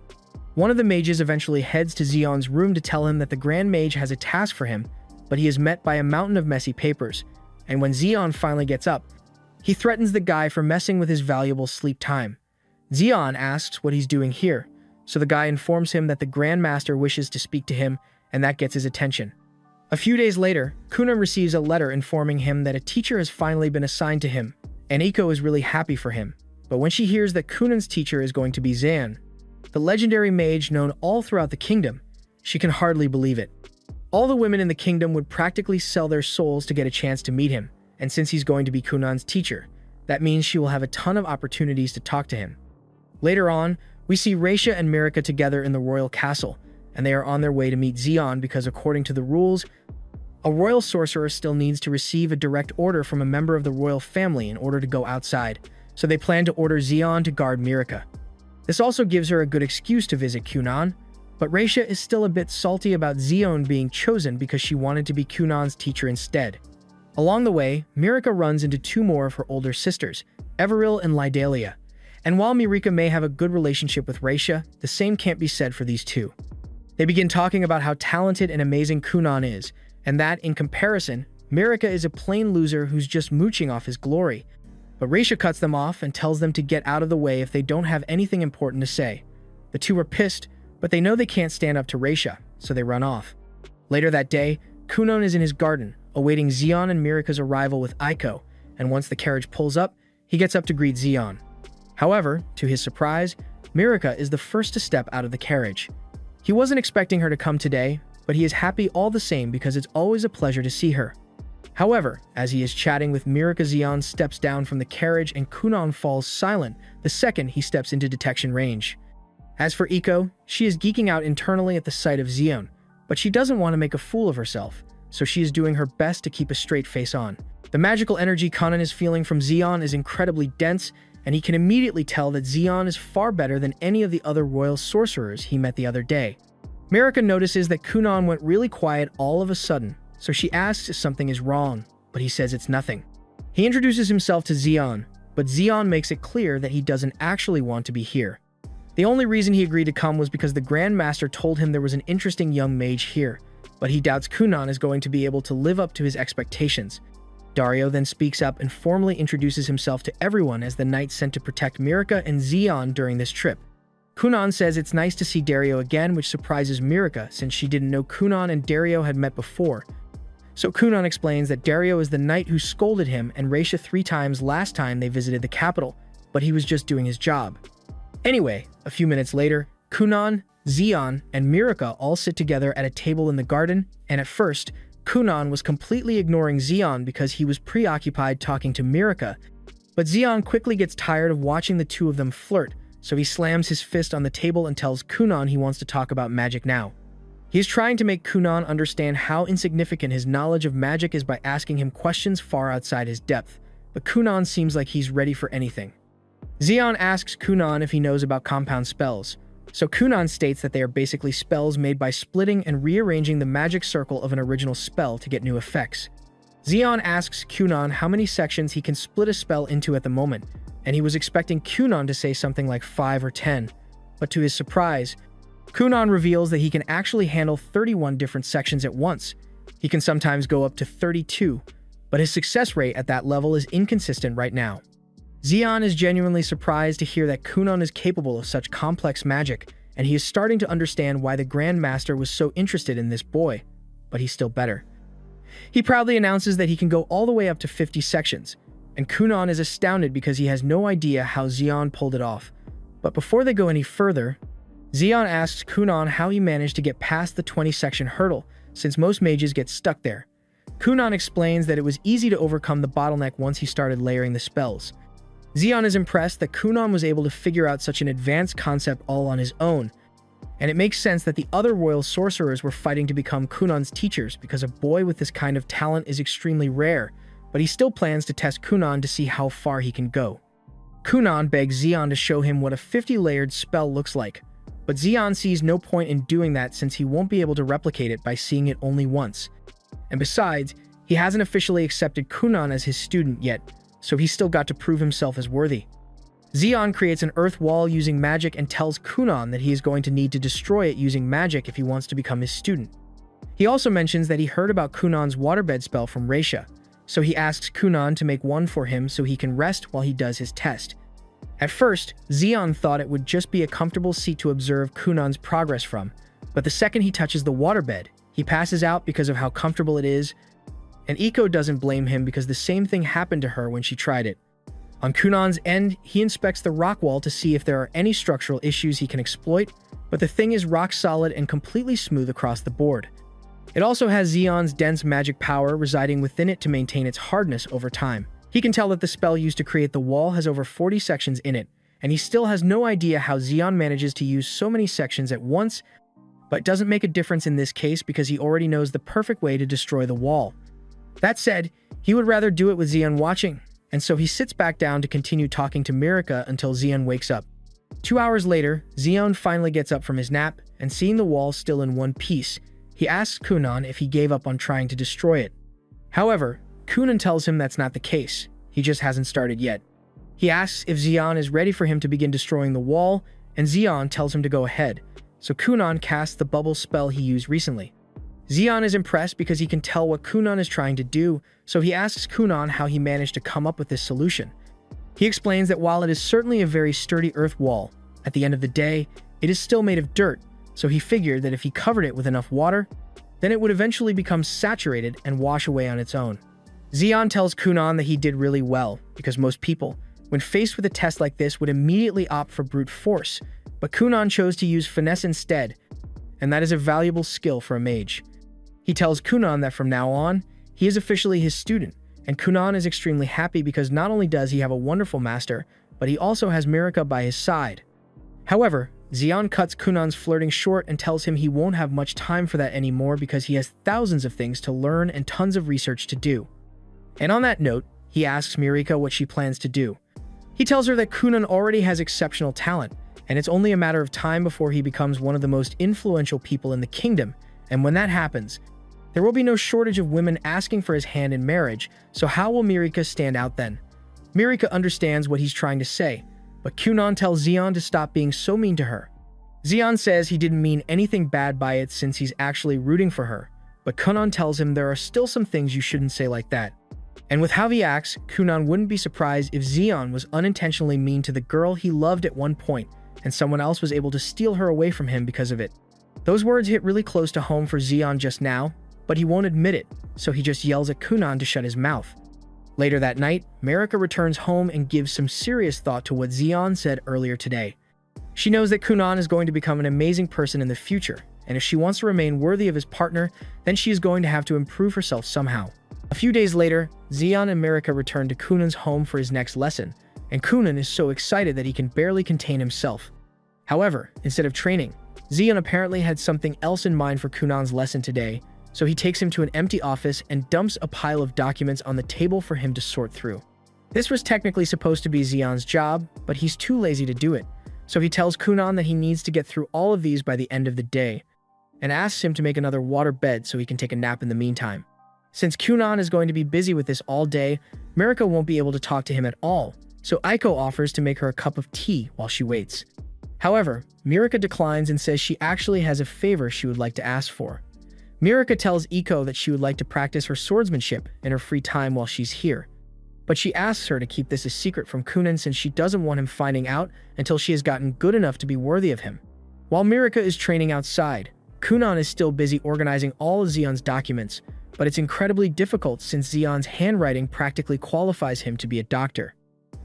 One of the mages eventually heads to Zeon's room to tell him that the Grand Mage has a task for him, but he is met by a mountain of messy papers, and when Zeon finally gets up, he threatens the guy for messing with his valuable sleep time. Zeon asks what he's doing here, so the guy informs him that the Grand Master wishes to speak to him, and that gets his attention. A few days later, Kunan receives a letter informing him that a teacher has finally been assigned to him, and Eiko is really happy for him. But when she hears that Kunan's teacher is going to be Zan, the legendary mage known all throughout the kingdom, she can hardly believe it. All the women in the kingdom would practically sell their souls to get a chance to meet him, and since he's going to be Kunan's teacher, that means she will have a ton of opportunities to talk to him. Later on, we see Raisha and Mirika together in the royal castle, and they are on their way to meet Zeon because according to the rules, a royal sorcerer still needs to receive a direct order from a member of the royal family in order to go outside, so they plan to order Zeon to guard Mirika. This also gives her a good excuse to visit Kunan, but Raisha is still a bit salty about Zeon being chosen because she wanted to be Kunan's teacher instead. Along the way, Mirika runs into two more of her older sisters, Everil and Lydalia. And while Mirika may have a good relationship with Raisha, the same can't be said for these two. They begin talking about how talented and amazing Kunan is, and that, in comparison, Mirika is a plain loser who's just mooching off his glory. But Raisha cuts them off and tells them to get out of the way if they don't have anything important to say. The two are pissed, but they know they can't stand up to Raisha, so they run off. Later that day, Kunan is in his garden, awaiting Zeon and Mirika's arrival with Eiko, and once the carriage pulls up, he gets up to greet Zeon. However, to his surprise, Mirika is the first to step out of the carriage. He wasn't expecting her to come today, but he is happy all the same because it's always a pleasure to see her. However, as he is chatting with Mirika, Zeon steps down from the carriage and Kunan falls silent the second he steps into detection range. As for Eiko, she is geeking out internally at the sight of Zeon, but she doesn't want to make a fool of herself, so she is doing her best to keep a straight face on. The magical energy Kunan is feeling from Zeon is incredibly dense, and he can immediately tell that Zeon is far better than any of the other royal sorcerers he met the other day. Mirika notices that Kunan went really quiet all of a sudden, so she asks if something is wrong, but he says it's nothing. He introduces himself to Zeon, but Zeon makes it clear that he doesn't actually want to be here. The only reason he agreed to come was because the Grand Master told him there was an interesting young mage here, but he doubts Kunan is going to be able to live up to his expectations. Dario then speaks up and formally introduces himself to everyone as the knight sent to protect Mirika and Zeon during this trip. Kunan says it's nice to see Dario again, which surprises Mirika since she didn't know Kunan and Dario had met before. So Kunan explains that Dario is the knight who scolded him and Raisha 3 times last time they visited the capital, but he was just doing his job. Anyway, a few minutes later, Kunan, Zeon, and Mirika all sit together at a table in the garden, and at first, Kunan was completely ignoring Zeon because he was preoccupied talking to Mirika, but Zeon quickly gets tired of watching the two of them flirt, so he slams his fist on the table and tells Kunan he wants to talk about magic now. He is trying to make Kunan understand how insignificant his knowledge of magic is by asking him questions far outside his depth, but Kunan seems like he's ready for anything. Zeon asks Kunan if he knows about compound spells, so Kunan states that they are basically spells made by splitting and rearranging the magic circle of an original spell to get new effects. Zeon asks Kunan how many sections he can split a spell into at the moment, and he was expecting Kunan to say something like 5 or 10, but to his surprise, Kunan reveals that he can actually handle 31 different sections at once. He can sometimes go up to 32, but his success rate at that level is inconsistent right now. Zeon is genuinely surprised to hear that Kunan is capable of such complex magic, and he is starting to understand why the Grand Master was so interested in this boy, but he's still better. He proudly announces that he can go all the way up to 50 sections, and Kunan is astounded because he has no idea how Zeon pulled it off. But before they go any further, Zeon asks Kunan how he managed to get past the 20-section hurdle, since most mages get stuck there. Kunan explains that it was easy to overcome the bottleneck once he started layering the spells. Zeon is impressed that Kunan was able to figure out such an advanced concept all on his own, and it makes sense that the other royal sorcerers were fighting to become Kunan's teachers because a boy with this kind of talent is extremely rare, but he still plans to test Kunan to see how far he can go. Kunan begs Zeon to show him what a 50-layered spell looks like, but Zeon sees no point in doing that since he won't be able to replicate it by seeing it only once. And besides, he hasn't officially accepted Kunan as his student yet, so he's still got to prove himself as worthy. Zeon creates an earth wall using magic and tells Kunan that he is going to need to destroy it using magic if he wants to become his student. He also mentions that he heard about Kunan's waterbed spell from Raisha, so he asks Kunan to make one for him so he can rest while he does his test. At first, Zeon thought it would just be a comfortable seat to observe Kunan's progress from, but the second he touches the waterbed, he passes out because of how comfortable it is, and Iko doesn't blame him because the same thing happened to her when she tried it. On Kunan's end, he inspects the rock wall to see if there are any structural issues he can exploit, but the thing is rock solid and completely smooth across the board. It also has Zeon's dense magic power residing within it to maintain its hardness over time. He can tell that the spell used to create the wall has over 40 sections in it, and he still has no idea how Zeon manages to use so many sections at once, but doesn't make a difference in this case because he already knows the perfect way to destroy the wall. That said, he would rather do it with Zeon watching, and so he sits back down to continue talking to Mirika until Zeon wakes up. 2 hours later, Zeon finally gets up from his nap, and seeing the wall still in one piece, he asks Kunan if he gave up on trying to destroy it. However, Kunan tells him that's not the case, he just hasn't started yet. He asks if Zeon is ready for him to begin destroying the wall, and Zeon tells him to go ahead, so Kunan casts the bubble spell he used recently. Zeon is impressed because he can tell what Kunan is trying to do, so he asks Kunan how he managed to come up with this solution. He explains that while it is certainly a very sturdy earth wall, at the end of the day, it is still made of dirt, so he figured that if he covered it with enough water, then it would eventually become saturated and wash away on its own. Zeon tells Kunan that he did really well, because most people, when faced with a test like this, would immediately opt for brute force, but Kunan chose to use finesse instead, and that is a valuable skill for a mage. He tells Kunan that from now on, he is officially his student, and Kunan is extremely happy because not only does he have a wonderful master, but he also has Mirika by his side. However, Zeon cuts Kunan's flirting short and tells him he won't have much time for that anymore because he has thousands of things to learn and tons of research to do. And on that note, he asks Mirika what she plans to do. He tells her that Kunan already has exceptional talent, and it's only a matter of time before he becomes one of the most influential people in the kingdom, and when that happens, there will be no shortage of women asking for his hand in marriage, so how will Mirika stand out then? Mirika understands what he's trying to say, but Kunan tells Zeon to stop being so mean to her. Zeon says he didn't mean anything bad by it since he's actually rooting for her, but Kunan tells him there are still some things you shouldn't say like that. And with how he acts, Kunan wouldn't be surprised if Zeon was unintentionally mean to the girl he loved at one point, and someone else was able to steal her away from him because of it. Those words hit really close to home for Zeon just now, but he won't admit it, so he just yells at Kunan to shut his mouth. Later that night, Mirika returns home and gives some serious thought to what Zeon said earlier today. She knows that Kunan is going to become an amazing person in the future, and if she wants to remain worthy of his partner, then she is going to have to improve herself somehow. A few days later, Zeon and Mirika return to Kunan's home for his next lesson, and Kunan is so excited that he can barely contain himself. However, instead of training, Zeon apparently had something else in mind for Kunan's lesson today, so he takes him to an empty office and dumps a pile of documents on the table for him to sort through. This was technically supposed to be Zeon's job, but he's too lazy to do it, so he tells Kunan that he needs to get through all of these by the end of the day, and asks him to make another water bed so he can take a nap in the meantime. Since Kunan is going to be busy with this all day, Mirika won't be able to talk to him at all, so Aiko offers to make her a cup of tea while she waits. However, Mirika declines and says she actually has a favor she would like to ask for. Mirika tells Iko that she would like to practice her swordsmanship in her free time while she's here, but she asks her to keep this a secret from Kunan since she doesn't want him finding out until she has gotten good enough to be worthy of him. While Mirika is training outside, Kunan is still busy organizing all of Zeon's documents, but it's incredibly difficult since Zeon's handwriting practically qualifies him to be a doctor.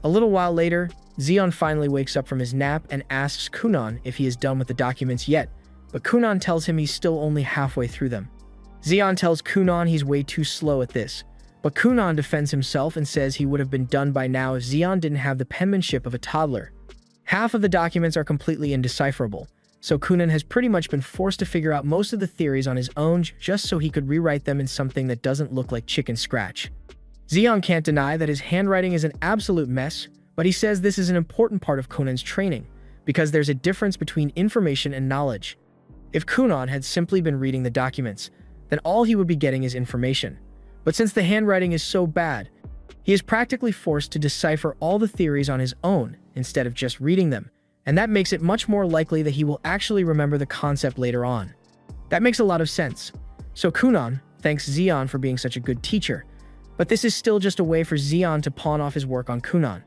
A little while later, Zeon finally wakes up from his nap and asks Kunan if he is done with the documents yet, but Kunan tells him he's still only halfway through them. Zeon tells Kunan he's way too slow at this, but Kunan defends himself and says he would have been done by now if Zeon didn't have the penmanship of a toddler. Half of the documents are completely indecipherable, so Kunan has pretty much been forced to figure out most of the theories on his own just so he could rewrite them in something that doesn't look like chicken scratch. Zeon can't deny that his handwriting is an absolute mess, but he says this is an important part of Kunan's training, because there's a difference between information and knowledge. If Kunan had simply been reading the documents, then all he would be getting is information. But since the handwriting is so bad, he is practically forced to decipher all the theories on his own instead of just reading them, and that makes it much more likely that he will actually remember the concept later on. That makes a lot of sense. So Kunan thanks Zeon for being such a good teacher, but this is still just a way for Zeon to pawn off his work on Kunan.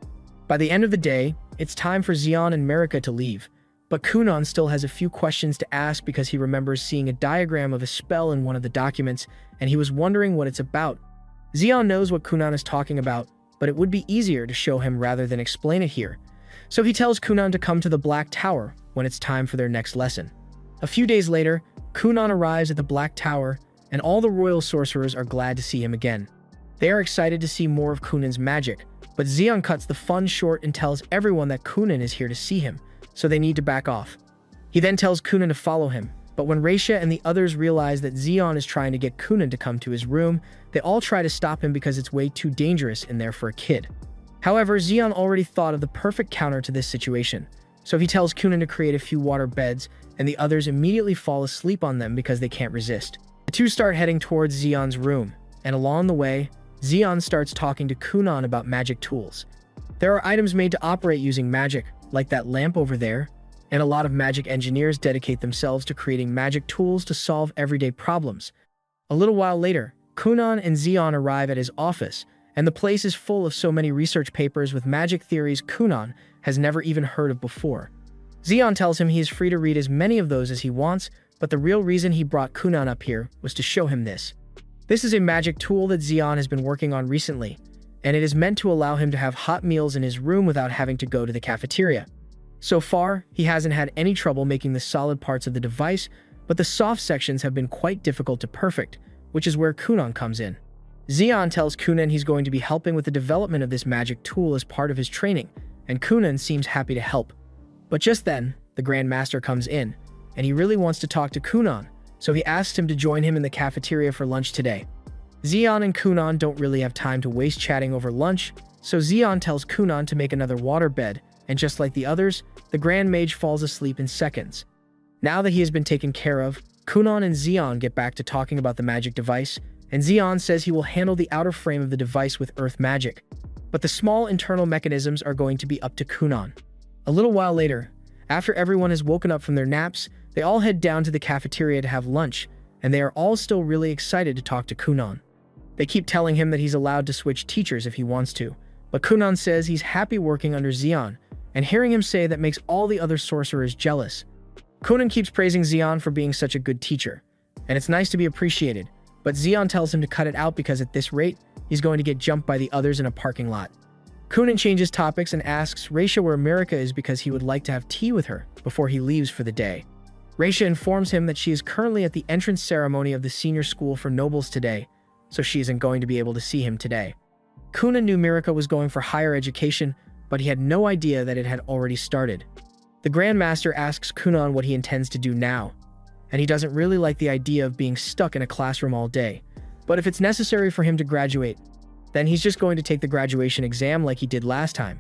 By the end of the day, it's time for Zeon and Marika to leave, but Kunan still has a few questions to ask because he remembers seeing a diagram of a spell in one of the documents, and he was wondering what it's about. Zeon knows what Kunan is talking about, but it would be easier to show him rather than explain it here. So he tells Kunan to come to the Black Tower when it's time for their next lesson. A few days later, Kunan arrives at the Black Tower, and all the royal sorcerers are glad to see him again. They are excited to see more of Kunan's magic, but Zeon cuts the fun short and tells everyone that Kunan is here to see him, so they need to back off. He then tells Kunan to follow him, but when Raisha and the others realize that Zeon is trying to get Kunan to come to his room, they all try to stop him because it's way too dangerous in there for a kid. However, Zeon already thought of the perfect counter to this situation, so he tells Kunan to create a few water beds, and the others immediately fall asleep on them because they can't resist. The two start heading towards Zeon's room, and along the way, Zeon starts talking to Kunan about magic tools. There are items made to operate using magic, like that lamp over there, and a lot of magic engineers dedicate themselves to creating magic tools to solve everyday problems. A little while later, Kunan and Zeon arrive at his office, and the place is full of so many research papers with magic theories Kunan has never even heard of before. Zeon tells him he is free to read as many of those as he wants, but the real reason he brought Kunan up here was to show him this. This is a magic tool that Zeon has been working on recently, and it is meant to allow him to have hot meals in his room without having to go to the cafeteria. So far, he hasn't had any trouble making the solid parts of the device, but the soft sections have been quite difficult to perfect, which is where Kunan comes in. Zeon tells Kunan he's going to be helping with the development of this magic tool as part of his training, and Kunan seems happy to help. But just then, the Grand Master comes in, and he really wants to talk to Kunan, so he asks him to join him in the cafeteria for lunch today. Zeon and Kunan don't really have time to waste chatting over lunch, so Zeon tells Kunan to make another water bed, and just like the others, the Grand Mage falls asleep in seconds. Now that he has been taken care of, Kunan and Zeon get back to talking about the magic device, and Zeon says he will handle the outer frame of the device with earth magic, but the small internal mechanisms are going to be up to Kunan. A little while later, after everyone has woken up from their naps, they all head down to the cafeteria to have lunch, and they are all still really excited to talk to Kunan. They keep telling him that he's allowed to switch teachers if he wants to, but Kunan says he's happy working under Zeon, and hearing him say that makes all the other sorcerers jealous. Kunan keeps praising Zeon for being such a good teacher, and it's nice to be appreciated, but Zeon tells him to cut it out because at this rate, he's going to get jumped by the others in a parking lot. Kunan changes topics and asks Raisha where Marika is because he would like to have tea with her before he leaves for the day. Raisha informs him that she is currently at the entrance ceremony of the senior school for nobles today, so she isn't going to be able to see him today. Kunan knew Marika was going for higher education, but he had no idea that it had already started. The Grand Master asks Kunan what he intends to do now, and he doesn't really like the idea of being stuck in a classroom all day, but if it's necessary for him to graduate, then he's just going to take the graduation exam like he did last time.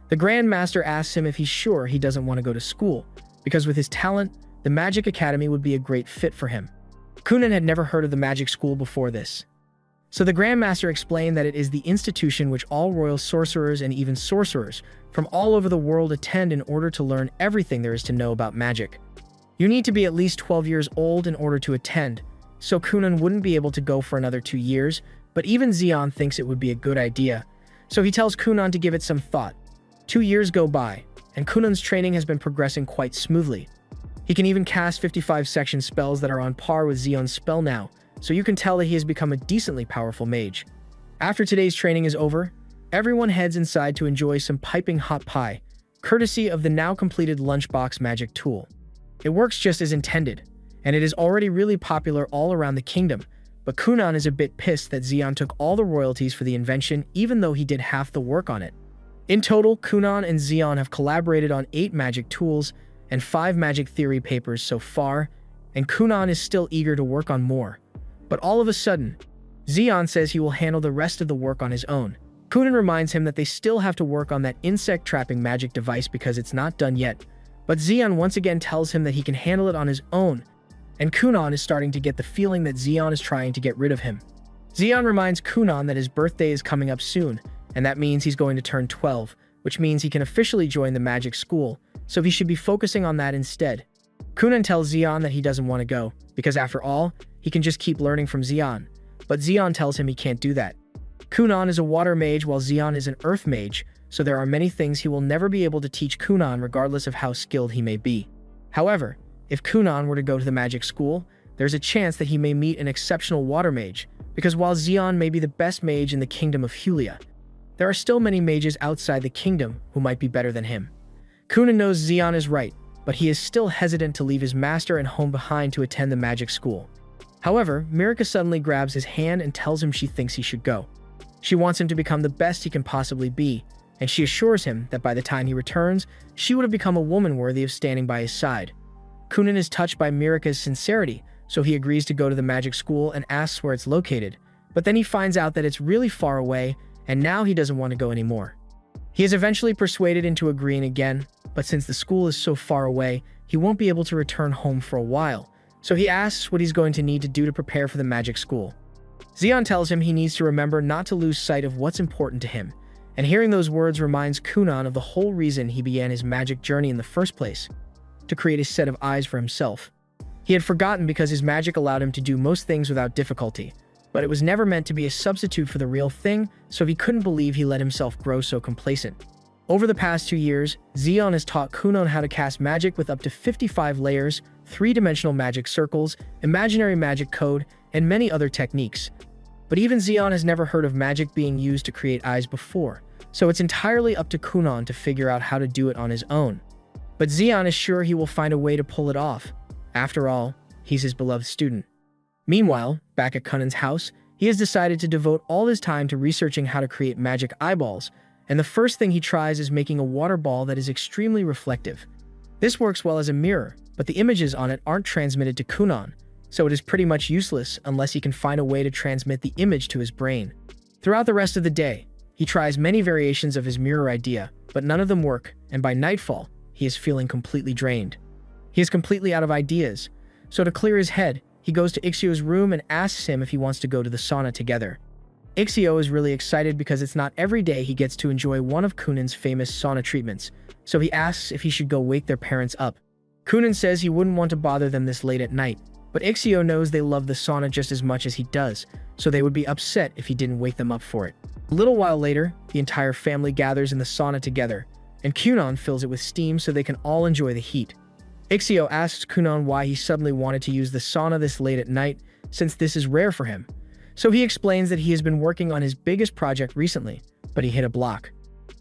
The Grand Master asks him if he's sure he doesn't want to go to school, because with his talent, the Magic Academy would be a great fit for him. Kunan had never heard of the magic school before this. So the Grand Master explained that it is the institution which all royal sorcerers and even sorcerers from all over the world attend in order to learn everything there is to know about magic. You need to be at least 12 years old in order to attend, so Kunan wouldn't be able to go for another 2 years, but even Zeon thinks it would be a good idea, so he tells Kunan to give it some thought. 2 years go by, and Kunan's training has been progressing quite smoothly. He can even cast 55 section spells that are on par with Zeon's spell now, so you can tell that he has become a decently powerful mage. After today's training is over, everyone heads inside to enjoy some piping hot pie, courtesy of the now completed lunchbox magic tool. It works just as intended, and it is already really popular all around the kingdom, but Kunan is a bit pissed that Xian took all the royalties for the invention even though he did half the work on it. In total, Kunan and Xian have collaborated on 8 magic tools and 5 magic theory papers so far, and Kunan is still eager to work on more. But all of a sudden, Xian says he will handle the rest of the work on his own. Kunan reminds him that they still have to work on that insect-trapping magic device because it's not done yet, but Xian once again tells him that he can handle it on his own, and Kunan is starting to get the feeling that Xian is trying to get rid of him. Xian reminds Kunan that his birthday is coming up soon, and that means he's going to turn 12, which means he can officially join the magic school, so he should be focusing on that instead. Kunan tells Xian that he doesn't want to go, because after all, he can just keep learning from Xian, but Xian tells him he can't do that. Kunan is a water mage while Xian is an earth mage, so there are many things he will never be able to teach Kunan regardless of how skilled he may be. However, if Kunan were to go to the magic school, there's a chance that he may meet an exceptional water mage, because while Xian may be the best mage in the kingdom of Hulia, there are still many mages outside the kingdom who might be better than him. Kunan knows Xian is right, but he is still hesitant to leave his master and home behind to attend the magic school. However, Mirka suddenly grabs his hand and tells him she thinks he should go. She wants him to become the best he can possibly be, and she assures him that by the time he returns, she would have become a woman worthy of standing by his side. Kunan is touched by Mirka's sincerity, so he agrees to go to the magic school and asks where it's located, but then he finds out that it's really far away, and now he doesn't want to go anymore. He is eventually persuaded into agreeing again, but since the school is so far away, he won't be able to return home for a while, so he asks what he's going to need to do to prepare for the magic school. Xian tells him he needs to remember not to lose sight of what's important to him, and hearing those words reminds Kunan of the whole reason he began his magic journey in the first place, to create a set of eyes for himself. He had forgotten because his magic allowed him to do most things without difficulty, but it was never meant to be a substitute for the real thing, so he couldn't believe he let himself grow so complacent. Over the past 2 years, Xian has taught Kunan how to cast magic with up to 55 layers, 3-dimensional magic circles, imaginary magic code, and many other techniques. But even Xian has never heard of magic being used to create eyes before, so it's entirely up to Kunan to figure out how to do it on his own. But Xian is sure he will find a way to pull it off. After all, he's his beloved student. Meanwhile, back at Kunan's house, he has decided to devote all his time to researching how to create magic eyeballs, and the first thing he tries is making a water ball that is extremely reflective. This works well as a mirror, but the images on it aren't transmitted to Kunan, so it is pretty much useless unless he can find a way to transmit the image to his brain. Throughout the rest of the day, he tries many variations of his mirror idea, but none of them work, and by nightfall, he is feeling completely drained. He is completely out of ideas, so to clear his head, he goes to Ixio's room and asks him if he wants to go to the sauna together. Ixio is really excited because it's not every day he gets to enjoy one of Kunan's famous sauna treatments, so he asks if he should go wake their parents up. Kunan says he wouldn't want to bother them this late at night, but Ixio knows they love the sauna just as much as he does, so they would be upset if he didn't wake them up for it. A little while later, the entire family gathers in the sauna together, and Kunan fills it with steam so they can all enjoy the heat. Ixio asks Kunan why he suddenly wanted to use the sauna this late at night, since this is rare for him. So he explains that he has been working on his biggest project recently, but he hit a block.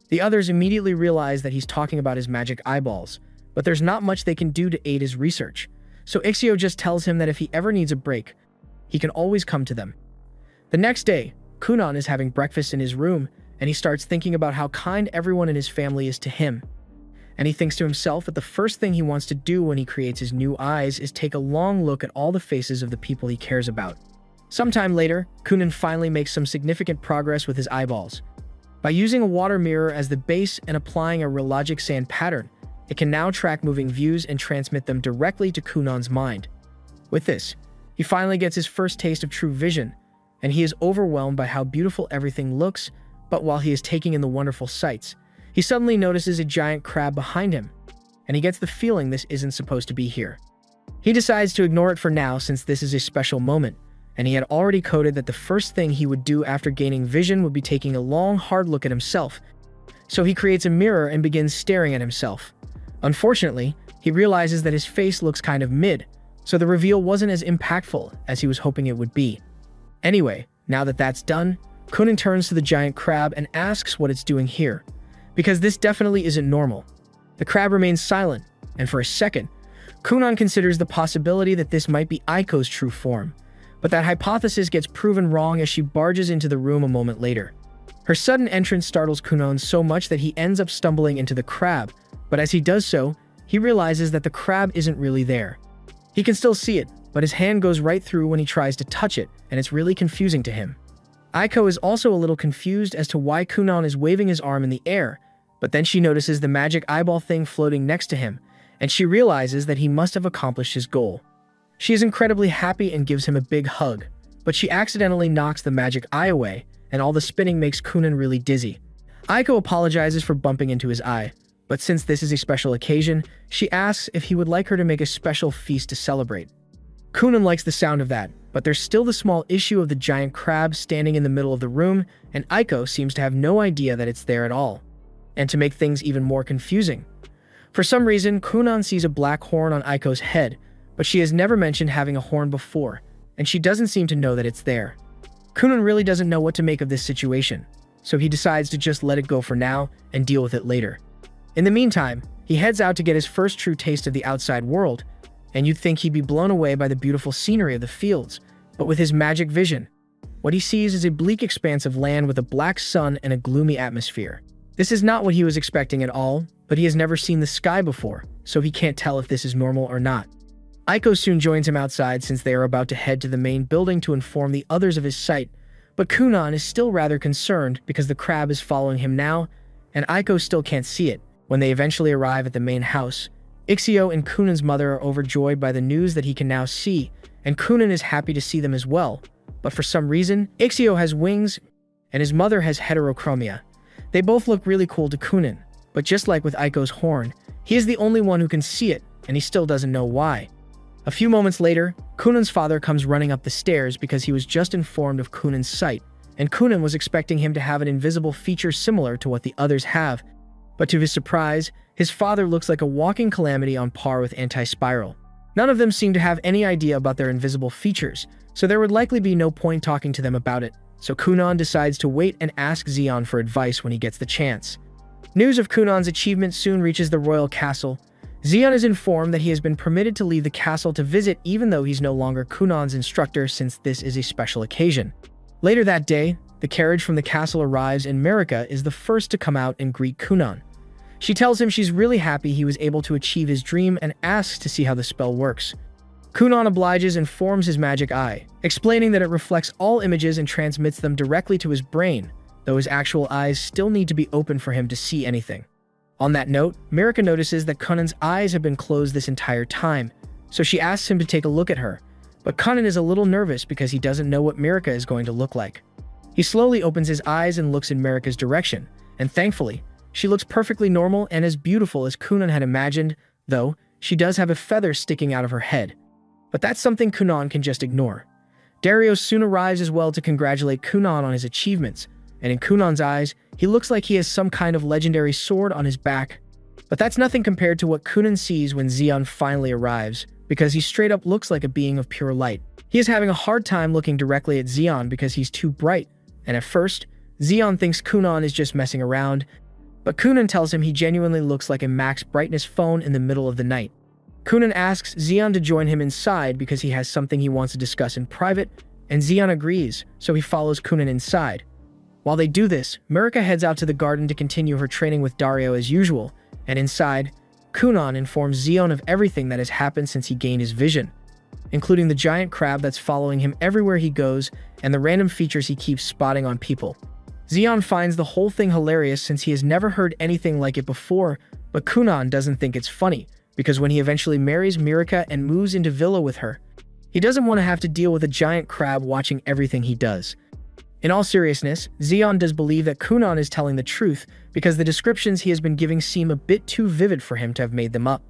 The others immediately realize that he's talking about his magic eyeballs, but there's not much they can do to aid his research, so Ixio just tells him that if he ever needs a break, he can always come to them. The next day, Kunan is having breakfast in his room, and he starts thinking about how kind everyone in his family is to him. And he thinks to himself that the first thing he wants to do when he creates his new eyes is take a long look at all the faces of the people he cares about. Sometime later, Kunan finally makes some significant progress with his eyeballs. By using a water mirror as the base and applying a Realogic sand pattern, it can now track moving views and transmit them directly to Kunan's mind. With this, he finally gets his first taste of true vision, and he is overwhelmed by how beautiful everything looks, but while he is taking in the wonderful sights, he suddenly notices a giant crab behind him, and he gets the feeling this isn't supposed to be here. He decides to ignore it for now since this is a special moment, and he had already coded that the first thing he would do after gaining vision would be taking a long, hard look at himself. So he creates a mirror and begins staring at himself. Unfortunately, he realizes that his face looks kind of mid, so the reveal wasn't as impactful as he was hoping it would be. Anyway, now that that's done, Kunan turns to the giant crab and asks what it's doing here, because this definitely isn't normal. The crab remains silent, and for a second, Kunan considers the possibility that this might be Aiko's true form, but that hypothesis gets proven wrong as she barges into the room a moment later. Her sudden entrance startles Kunan so much that he ends up stumbling into the crab, but as he does so, he realizes that the crab isn't really there. He can still see it, but his hand goes right through when he tries to touch it, and it's really confusing to him. Aiko is also a little confused as to why Kunan is waving his arm in the air, but then she notices the magic eyeball thing floating next to him, and she realizes that he must have accomplished his goal. She is incredibly happy and gives him a big hug, but she accidentally knocks the magic eye away, and all the spinning makes Kunan really dizzy. Aiko apologizes for bumping into his eye, but since this is a special occasion, she asks if he would like her to make a special feast to celebrate. Kunan likes the sound of that, but there's still the small issue of the giant crab standing in the middle of the room, and Aiko seems to have no idea that it's there at all. And to make things even more confusing, for some reason, Kunan sees a black horn on Aiko's head, but she has never mentioned having a horn before, and she doesn't seem to know that it's there. Kunan really doesn't know what to make of this situation, so he decides to just let it go for now and deal with it later. In the meantime, he heads out to get his first true taste of the outside world, and you'd think he'd be blown away by the beautiful scenery of the fields, but with his magic vision, what he sees is a bleak expanse of land with a black sun and a gloomy atmosphere. This is not what he was expecting at all, but he has never seen the sky before, so he can't tell if this is normal or not. Aiko soon joins him outside since they are about to head to the main building to inform the others of his sight, but Kunan is still rather concerned because the crab is following him now, and Aiko still can't see it. When they eventually arrive at the main house, Ixio and Kunan's mother are overjoyed by the news that he can now see, and Kunan is happy to see them as well, but for some reason, Ixio has wings, and his mother has heterochromia. They both look really cool to Kunan, but just like with Aiko's horn, he is the only one who can see it, and he still doesn't know why. A few moments later, Kunan's father comes running up the stairs because he was just informed of Kunan's sight, and Kunan was expecting him to have an invisible feature similar to what the others have, but to his surprise, his father looks like a walking calamity on par with Anti-Spiral. None of them seem to have any idea about their invisible features, so there would likely be no point talking to them about it, so Kunan decides to wait and ask Xion for advice when he gets the chance. News of Kunan's achievement soon reaches the royal castle. Xion is informed that he has been permitted to leave the castle to visit even though he's no longer Kunan's instructor since this is a special occasion. Later that day, the carriage from the castle arrives and Marika is the first to come out and greet Kunan. She tells him she's really happy he was able to achieve his dream and asks to see how the spell works. Kunan obliges and forms his magic eye, explaining that it reflects all images and transmits them directly to his brain, though his actual eyes still need to be open for him to see anything. On that note, Marika notices that Kunan's eyes have been closed this entire time, so she asks him to take a look at her, but Kunan is a little nervous because he doesn't know what Marika is going to look like. He slowly opens his eyes and looks in Marika's direction, and thankfully, she looks perfectly normal and as beautiful as Kunan had imagined, though she does have a feather sticking out of her head. But that's something Kunan can just ignore. Darius soon arrives as well to congratulate Kunan on his achievements, and in Kunan's eyes, he looks like he has some kind of legendary sword on his back. But that's nothing compared to what Kunan sees when Xion finally arrives, because he straight up looks like a being of pure light. He is having a hard time looking directly at Xion because he's too bright, and at first, Xion thinks Kunan is just messing around, but Kunan tells him he genuinely looks like a max brightness phone in the middle of the night. Kunan asks Xion to join him inside because he has something he wants to discuss in private, and Xion agrees, so he follows Kunan inside. While they do this, Marika heads out to the garden to continue her training with Dario as usual, and inside, Kunan informs Xion of everything that has happened since he gained his vision, including the giant crab that's following him everywhere he goes and the random features he keeps spotting on people. Xion finds the whole thing hilarious since he has never heard anything like it before, but Kunan doesn't think it's funny, because when he eventually marries Marika and moves into Villa with her, he doesn't want to have to deal with a giant crab watching everything he does. In all seriousness, Xion does believe that Kunan is telling the truth because the descriptions he has been giving seem a bit too vivid for him to have made them up.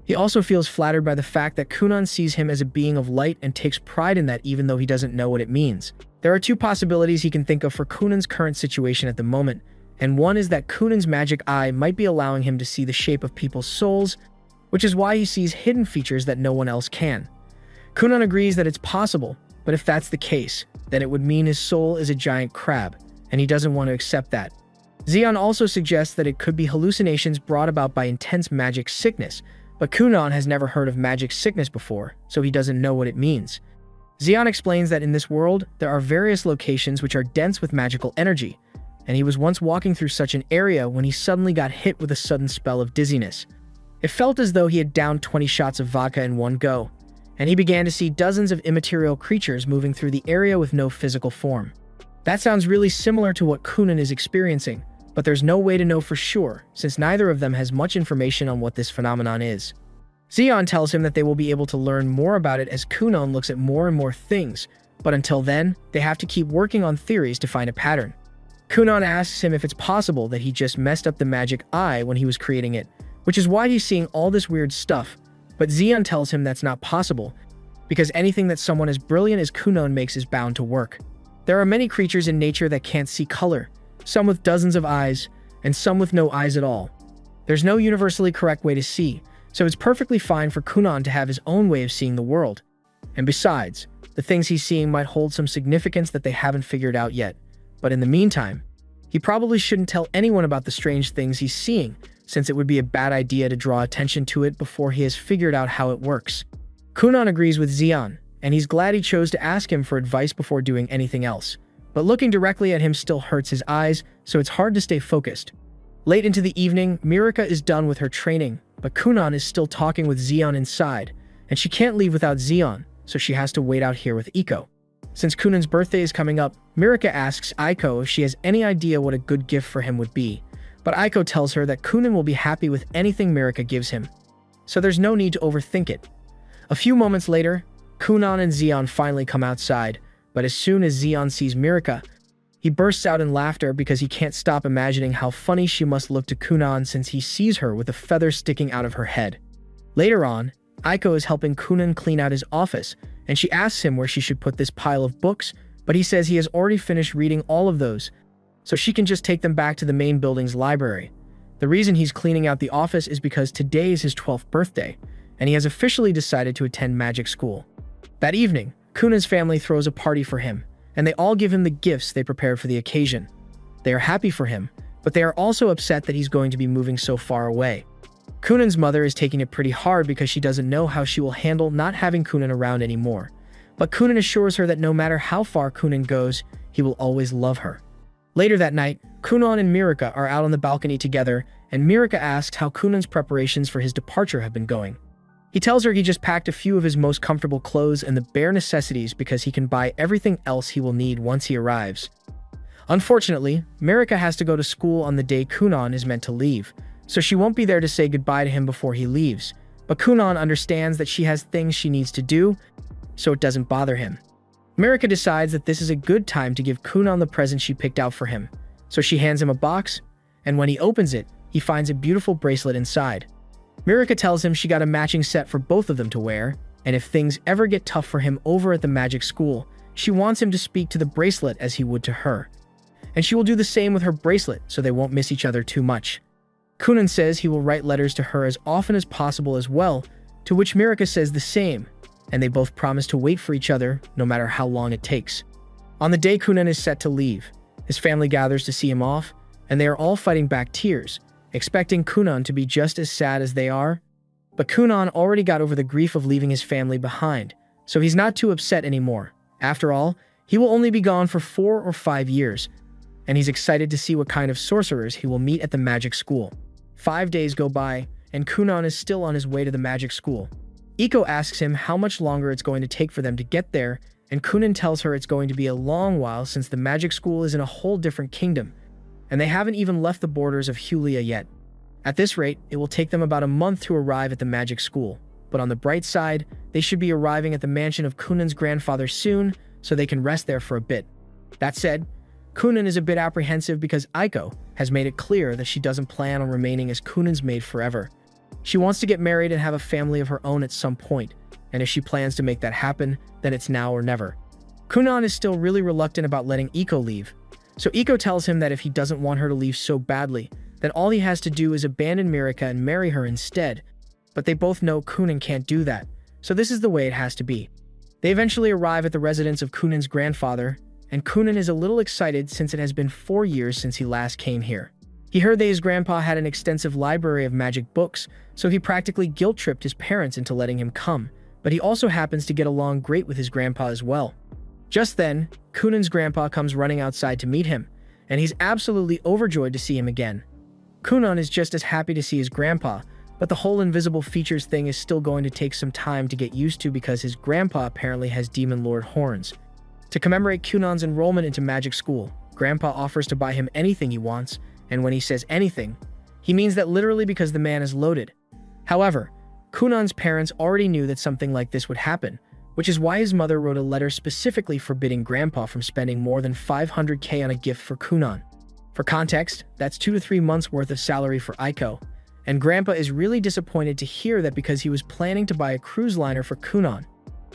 He also feels flattered by the fact that Kunan sees him as a being of light and takes pride in that even though he doesn't know what it means. There are two possibilities he can think of for Kunan's current situation at the moment, and one is that Kunan's magic eye might be allowing him to see the shape of people's souls, which is why he sees hidden features that no one else can. Kunan agrees that it's possible, But if that's the case, then it would mean his soul is a giant crab, and he doesn't want to accept that. Zeon also suggests that it could be hallucinations brought about by intense magic sickness, but Kunan has never heard of magic sickness before, so he doesn't know what it means. Zeon explains that in this world, there are various locations which are dense with magical energy, and he was once walking through such an area when he suddenly got hit with a sudden spell of dizziness. It felt as though he had downed 20 shots of vodka in one go, and he began to see dozens of immaterial creatures moving through the area with no physical form. That sounds really similar to what Kunan is experiencing, but there's no way to know for sure, since neither of them has much information on what this phenomenon is. Zeon tells him that they will be able to learn more about it as Kunan looks at more and more things, but until then, they have to keep working on theories to find a pattern. Kunan asks him if it's possible that he just messed up the magic eye when he was creating it, which is why he's seeing all this weird stuff, but Zeon tells him that's not possible, because anything that someone as brilliant as Kunan makes is bound to work. There are many creatures in nature that can't see color, some with dozens of eyes, and some with no eyes at all. There's no universally correct way to see, so it's perfectly fine for Kunan to have his own way of seeing the world. And besides, the things he's seeing might hold some significance that they haven't figured out yet. But in the meantime, he probably shouldn't tell anyone about the strange things he's seeing, since it would be a bad idea to draw attention to it before he has figured out how it works. Kunan agrees with Zeon, and he's glad he chose to ask him for advice before doing anything else. But looking directly at him still hurts his eyes, so it's hard to stay focused. Late into the evening, Mirika is done with her training, but Kunan is still talking with Zeon inside, and she can't leave without Zeon, so she has to wait out here with Iko. Since Kunan's birthday is coming up, Mirika asks Aiko if she has any idea what a good gift for him would be, but Aiko tells her that Kunan will be happy with anything Mirika gives him, so there's no need to overthink it. A few moments later, Kunan and Zeon finally come outside, but as soon as Zeon sees Mirika, he bursts out in laughter because he can't stop imagining how funny she must look to Kunan since he sees her with a feather sticking out of her head. Later on, Aiko is helping Kunan clean out his office, and she asks him where she should put this pile of books, but he says he has already finished reading all of those, so she can just take them back to the main building's library. The reason he's cleaning out the office is because today is his 12th birthday, and he has officially decided to attend magic school. That evening, Kunan's family throws a party for him, and they all give him the gifts they prepared for the occasion. They are happy for him, but they are also upset that he's going to be moving so far away. Kunan's mother is taking it pretty hard because she doesn't know how she will handle not having Kunan around anymore. But Kunan assures her that no matter how far Kunan goes, he will always love her. Later that night, Kunan and Mirika are out on the balcony together, and Mirika asks how Kunan's preparations for his departure have been going. He tells her he just packed a few of his most comfortable clothes and the bare necessities because he can buy everything else he will need once he arrives. Unfortunately, Mirika has to go to school on the day Kunan is meant to leave, so she won't be there to say goodbye to him before he leaves. But Kunan understands that she has things she needs to do, so it doesn't bother him. Mirika decides that this is a good time to give Kunan the present she picked out for him, so she hands him a box, and when he opens it, he finds a beautiful bracelet inside. Mirika tells him she got a matching set for both of them to wear, and if things ever get tough for him over at the magic school, she wants him to speak to the bracelet as he would to her. And she will do the same with her bracelet so they won't miss each other too much. Kunan says he will write letters to her as often as possible as well, to which Mirika says the same, and they both promise to wait for each other no matter how long it takes. On the day Kunan is set to leave, his family gathers to see him off, and they are all fighting back tears, expecting Kunan to be just as sad as they are. But Kunan already got over the grief of leaving his family behind, so he's not too upset anymore. After all, he will only be gone for 4 or 5 years, and he's excited to see what kind of sorcerers he will meet at the magic school. 5 days go by, and Kunan is still on his way to the magic school. Iko asks him how much longer it's going to take for them to get there, and Kunan tells her it's going to be a long while since the magic school is in a whole different kingdom, and they haven't even left the borders of Hulia yet. At this rate, it will take them about a month to arrive at the magic school, but on the bright side, they should be arriving at the mansion of Kunan's grandfather soon, so they can rest there for a bit. That said, Kunan is a bit apprehensive because Aiko has made it clear that she doesn't plan on remaining as Kunan's maid forever. She wants to get married and have a family of her own at some point, and if she plans to make that happen, then it's now or never. Kunan is still really reluctant about letting Iko leave, so Iko tells him that if he doesn't want her to leave so badly, then all he has to do is abandon Mirika and marry her instead. But they both know Kunan can't do that, so this is the way it has to be. They eventually arrive at the residence of Kunan's grandfather, and Kunan is a little excited since it has been 4 years since he last came here. He heard that his grandpa had an extensive library of magic books, so he practically guilt-tripped his parents into letting him come, but he also happens to get along great with his grandpa as well. Just then, Kunan's grandpa comes running outside to meet him, and he's absolutely overjoyed to see him again. Kunan is just as happy to see his grandpa, but the whole invisible features thing is still going to take some time to get used to because his grandpa apparently has Demon Lord horns. To commemorate Kunan's enrollment into magic school, Grandpa offers to buy him anything he wants, and when he says anything, he means that literally because the man is loaded. However, Kunan's parents already knew that something like this would happen, which is why his mother wrote a letter specifically forbidding Grandpa from spending more than 500k on a gift for Kunan. For context, that's 2 to 3 months worth of salary for Aiko, and Grandpa is really disappointed to hear that because he was planning to buy a cruise liner for Kunan.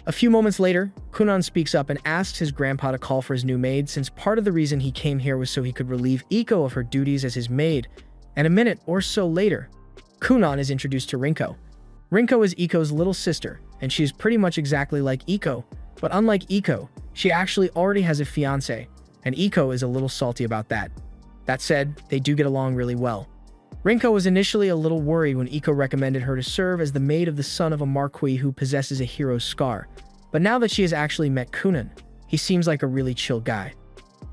A few moments later, Kunan speaks up and asks his grandpa to call for his new maid since part of the reason he came here was so he could relieve Iko of her duties as his maid, and a minute or so later, Kunan is introduced to Rinko. Rinko is Iko's little sister, and she is pretty much exactly like Iko, but unlike Iko, she actually already has a fiancé, and Iko is a little salty about that. That said, they do get along really well. Rinko was initially a little worried when Iko recommended her to serve as the maid of the son of a marquis who possesses a hero's scar, but now that she has actually met Kunan, he seems like a really chill guy.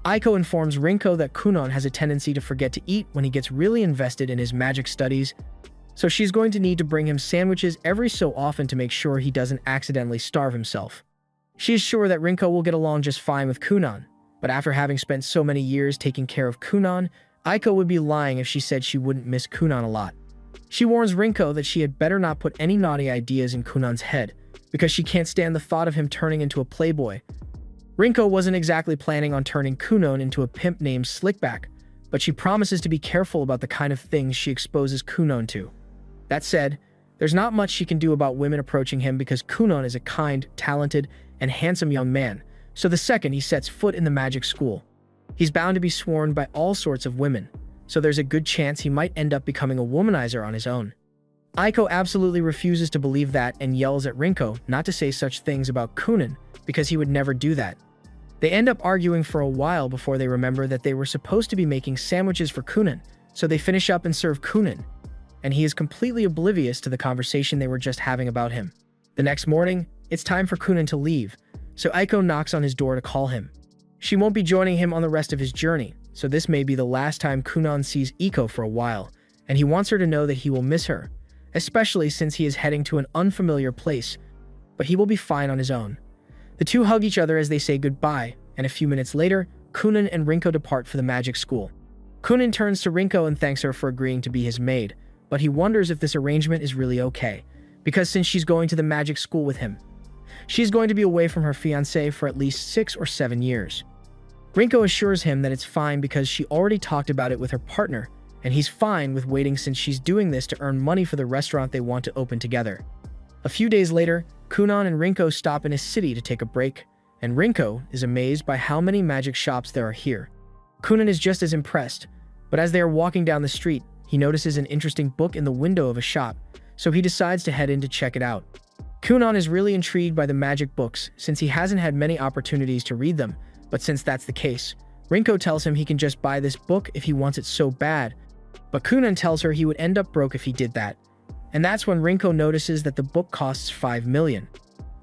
Aiko informs Rinko that Kunan has a tendency to forget to eat when he gets really invested in his magic studies, so she's going to need to bring him sandwiches every so often to make sure he doesn't accidentally starve himself. She is sure that Rinko will get along just fine with Kunan, but after having spent so many years taking care of Kunan, Aiko would be lying if she said she wouldn't miss Kunan a lot. She warns Rinko that she had better not put any naughty ideas in Kunan's head, because she can't stand the thought of him turning into a playboy. Rinko wasn't exactly planning on turning Kunan into a pimp named Slickback, but she promises to be careful about the kind of things she exposes Kunan to. That said, there's not much she can do about women approaching him because Kunan is a kind, talented, and handsome young man, so the second he sets foot in the magic school, he's bound to be swarmed by all sorts of women, so there's a good chance he might end up becoming a womanizer on his own. Aiko absolutely refuses to believe that and yells at Rinko not to say such things about Kunan because he would never do that. They end up arguing for a while before they remember that they were supposed to be making sandwiches for Kunan, so they finish up and serve Kunan, and he is completely oblivious to the conversation they were just having about him. The next morning, it's time for Kunan to leave, so Aiko knocks on his door to call him. She won't be joining him on the rest of his journey, so this may be the last time Kunan sees Iko for a while, and he wants her to know that he will miss her, especially since he is heading to an unfamiliar place, but he will be fine on his own. The two hug each other as they say goodbye, and a few minutes later, Kunan and Rinko depart for the magic school. Kunan turns to Rinko and thanks her for agreeing to be his maid, but he wonders if this arrangement is really okay, because since she's going to the magic school with him, she's going to be away from her fiancé for at least 6 or 7 years. Rinko assures him that it's fine because she already talked about it with her partner, and he's fine with waiting since she's doing this to earn money for the restaurant they want to open together. A few days later, Kunan and Rinko stop in a city to take a break, and Rinko is amazed by how many magic shops there are here. Kunan is just as impressed, but as they are walking down the street, he notices an interesting book in the window of a shop, so he decides to head in to check it out. Kunan is really intrigued by the magic books since he hasn't had many opportunities to read them, but since that's the case, Rinko tells him he can just buy this book if he wants it so bad, but Kunan tells her he would end up broke if he did that. And that's when Rinko notices that the book costs 5 million.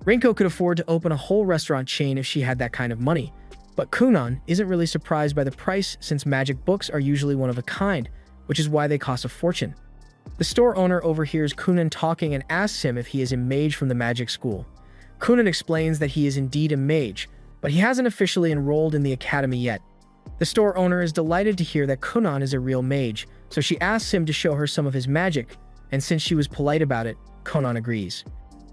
Rinko could afford to open a whole restaurant chain if she had that kind of money, but Kunan isn't really surprised by the price since magic books are usually one of a kind, which is why they cost a fortune. The store owner overhears Kunan talking and asks him if he is a mage from the magic school. Kunan explains that he is indeed a mage, but he hasn't officially enrolled in the academy yet. The store owner is delighted to hear that Kunan is a real mage, so she asks him to show her some of his magic, and since she was polite about it, Kunan agrees.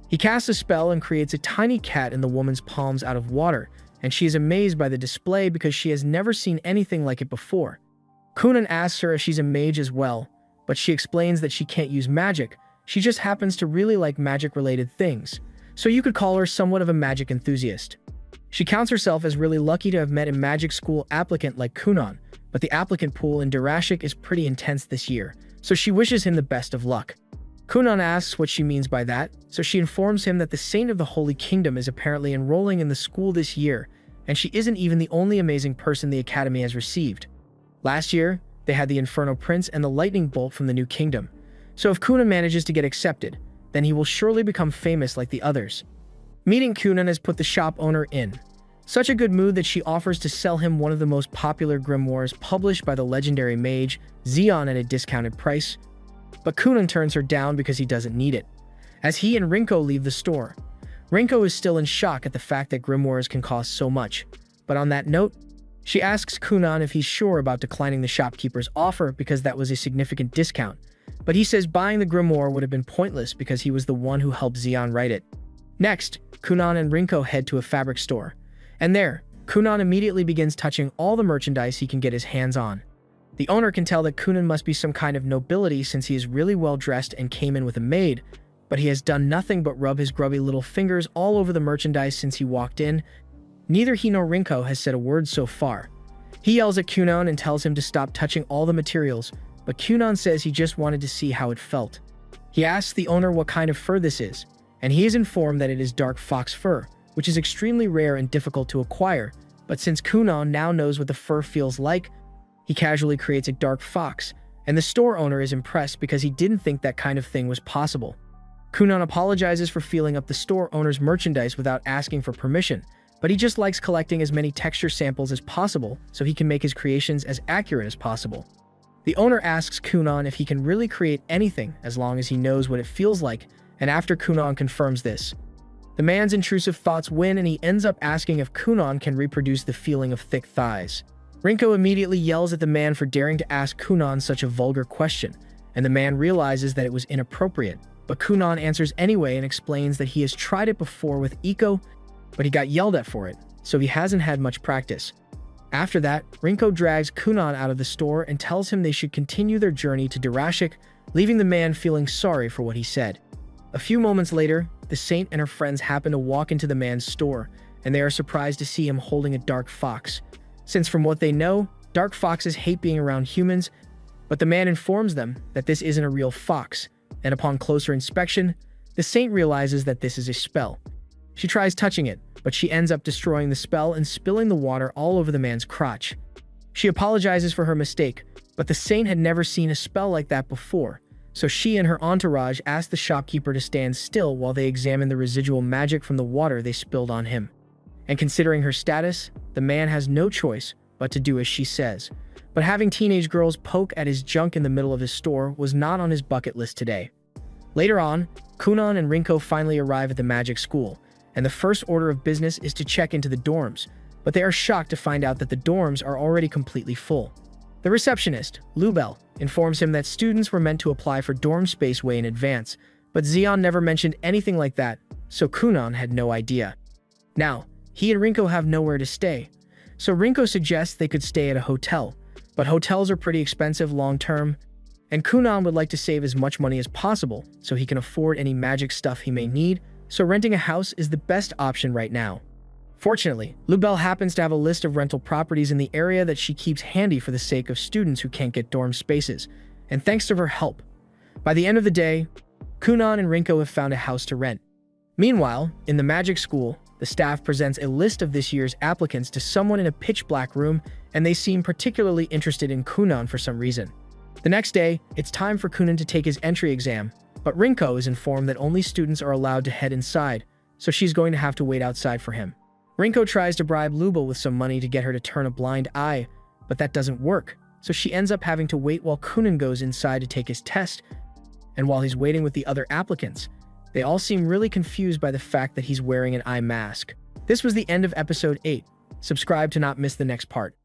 He casts a spell and creates a tiny cat in the woman's palms out of water, and she is amazed by the display because she has never seen anything like it before. Kunan asks her if she's a mage as well, but she explains that she can't use magic, she just happens to really like magic-related things, so you could call her somewhat of a magic enthusiast. She counts herself as really lucky to have met a magic school applicant like Kunan, but the applicant pool in Durashik is pretty intense this year, so she wishes him the best of luck. Kunan asks what she means by that, so she informs him that the Saint of the Holy Kingdom is apparently enrolling in the school this year, and she isn't even the only amazing person the Academy has received. Last year, they had the Inferno Prince and the Lightning Bolt from the New Kingdom, so if Kunan manages to get accepted, then he will surely become famous like the others. Meeting Kunan has put the shop owner in such a good mood that she offers to sell him one of the most popular grimoires published by the legendary mage, Xion, at a discounted price. But Kunan turns her down because he doesn't need it. As he and Rinko leave the store, Rinko is still in shock at the fact that grimoires can cost so much. But on that note, she asks Kunan if he's sure about declining the shopkeeper's offer because that was a significant discount. But he says buying the grimoire would have been pointless because he was the one who helped Xion write it. Next, Kunan and Rinko head to a fabric store. And there, Kunan immediately begins touching all the merchandise he can get his hands on. The owner can tell that Kunan must be some kind of nobility since he is really well dressed and came in with a maid, but he has done nothing but rub his grubby little fingers all over the merchandise since he walked in. Neither he nor Rinko has said a word so far. He yells at Kunan and tells him to stop touching all the materials, but Kunan says he just wanted to see how it felt. He asks the owner what kind of fur this is, and he is informed that it is dark fox fur, which is extremely rare and difficult to acquire, but since Kunan now knows what the fur feels like, he casually creates a dark fox, and the store owner is impressed because he didn't think that kind of thing was possible. Kunan apologizes for filling up the store owner's merchandise without asking for permission, but he just likes collecting as many texture samples as possible so he can make his creations as accurate as possible. The owner asks Kunan if he can really create anything as long as he knows what it feels like, and after Kunan confirms this, the man's intrusive thoughts win and he ends up asking if Kunan can reproduce the feeling of thick thighs. Rinko immediately yells at the man for daring to ask Kunan such a vulgar question, and the man realizes that it was inappropriate, but Kunan answers anyway and explains that he has tried it before with Iko, but he got yelled at for it, so he hasn't had much practice. After that, Rinko drags Kunan out of the store and tells him they should continue their journey to Durashik, leaving the man feeling sorry for what he said. A few moments later, the Saint and her friends happen to walk into the man's store, and they are surprised to see him holding a dark fox. Since from what they know, dark foxes hate being around humans, but the man informs them that this isn't a real fox, and upon closer inspection, the Saint realizes that this is a spell. She tries touching it, but she ends up destroying the spell and spilling the water all over the man's crotch. She apologizes for her mistake, but the Saint had never seen a spell like that before, so she and her entourage ask the shopkeeper to stand still while they examine the residual magic from the water they spilled on him. And considering her status, the man has no choice but to do as she says. But having teenage girls poke at his junk in the middle of his store was not on his bucket list today. Later on, Kunan and Rinko finally arrive at the magic school, and the first order of business is to check into the dorms, but they are shocked to find out that the dorms are already completely full. The receptionist, Lubel, informs him that students were meant to apply for dorm space way in advance, but Xion never mentioned anything like that, so Kunan had no idea. Now, he and Rinko have nowhere to stay, so Rinko suggests they could stay at a hotel, but hotels are pretty expensive long-term, and Kunan would like to save as much money as possible so he can afford any magic stuff he may need, so renting a house is the best option right now. Fortunately, Lubel happens to have a list of rental properties in the area that she keeps handy for the sake of students who can't get dorm spaces, and thanks to her help, by the end of the day, Kunan and Rinko have found a house to rent. Meanwhile, in the magic school, the staff presents a list of this year's applicants to someone in a pitch-black room, and they seem particularly interested in Kunan for some reason. The next day, it's time for Kunan to take his entry exam, but Rinko is informed that only students are allowed to head inside, so she's going to have to wait outside for him. Rinko tries to bribe Lubel with some money to get her to turn a blind eye, but that doesn't work, so she ends up having to wait while Kunan goes inside to take his test, and while he's waiting with the other applicants, they all seem really confused by the fact that he's wearing an eye mask. This was the end of episode 8. Subscribe to not miss the next part.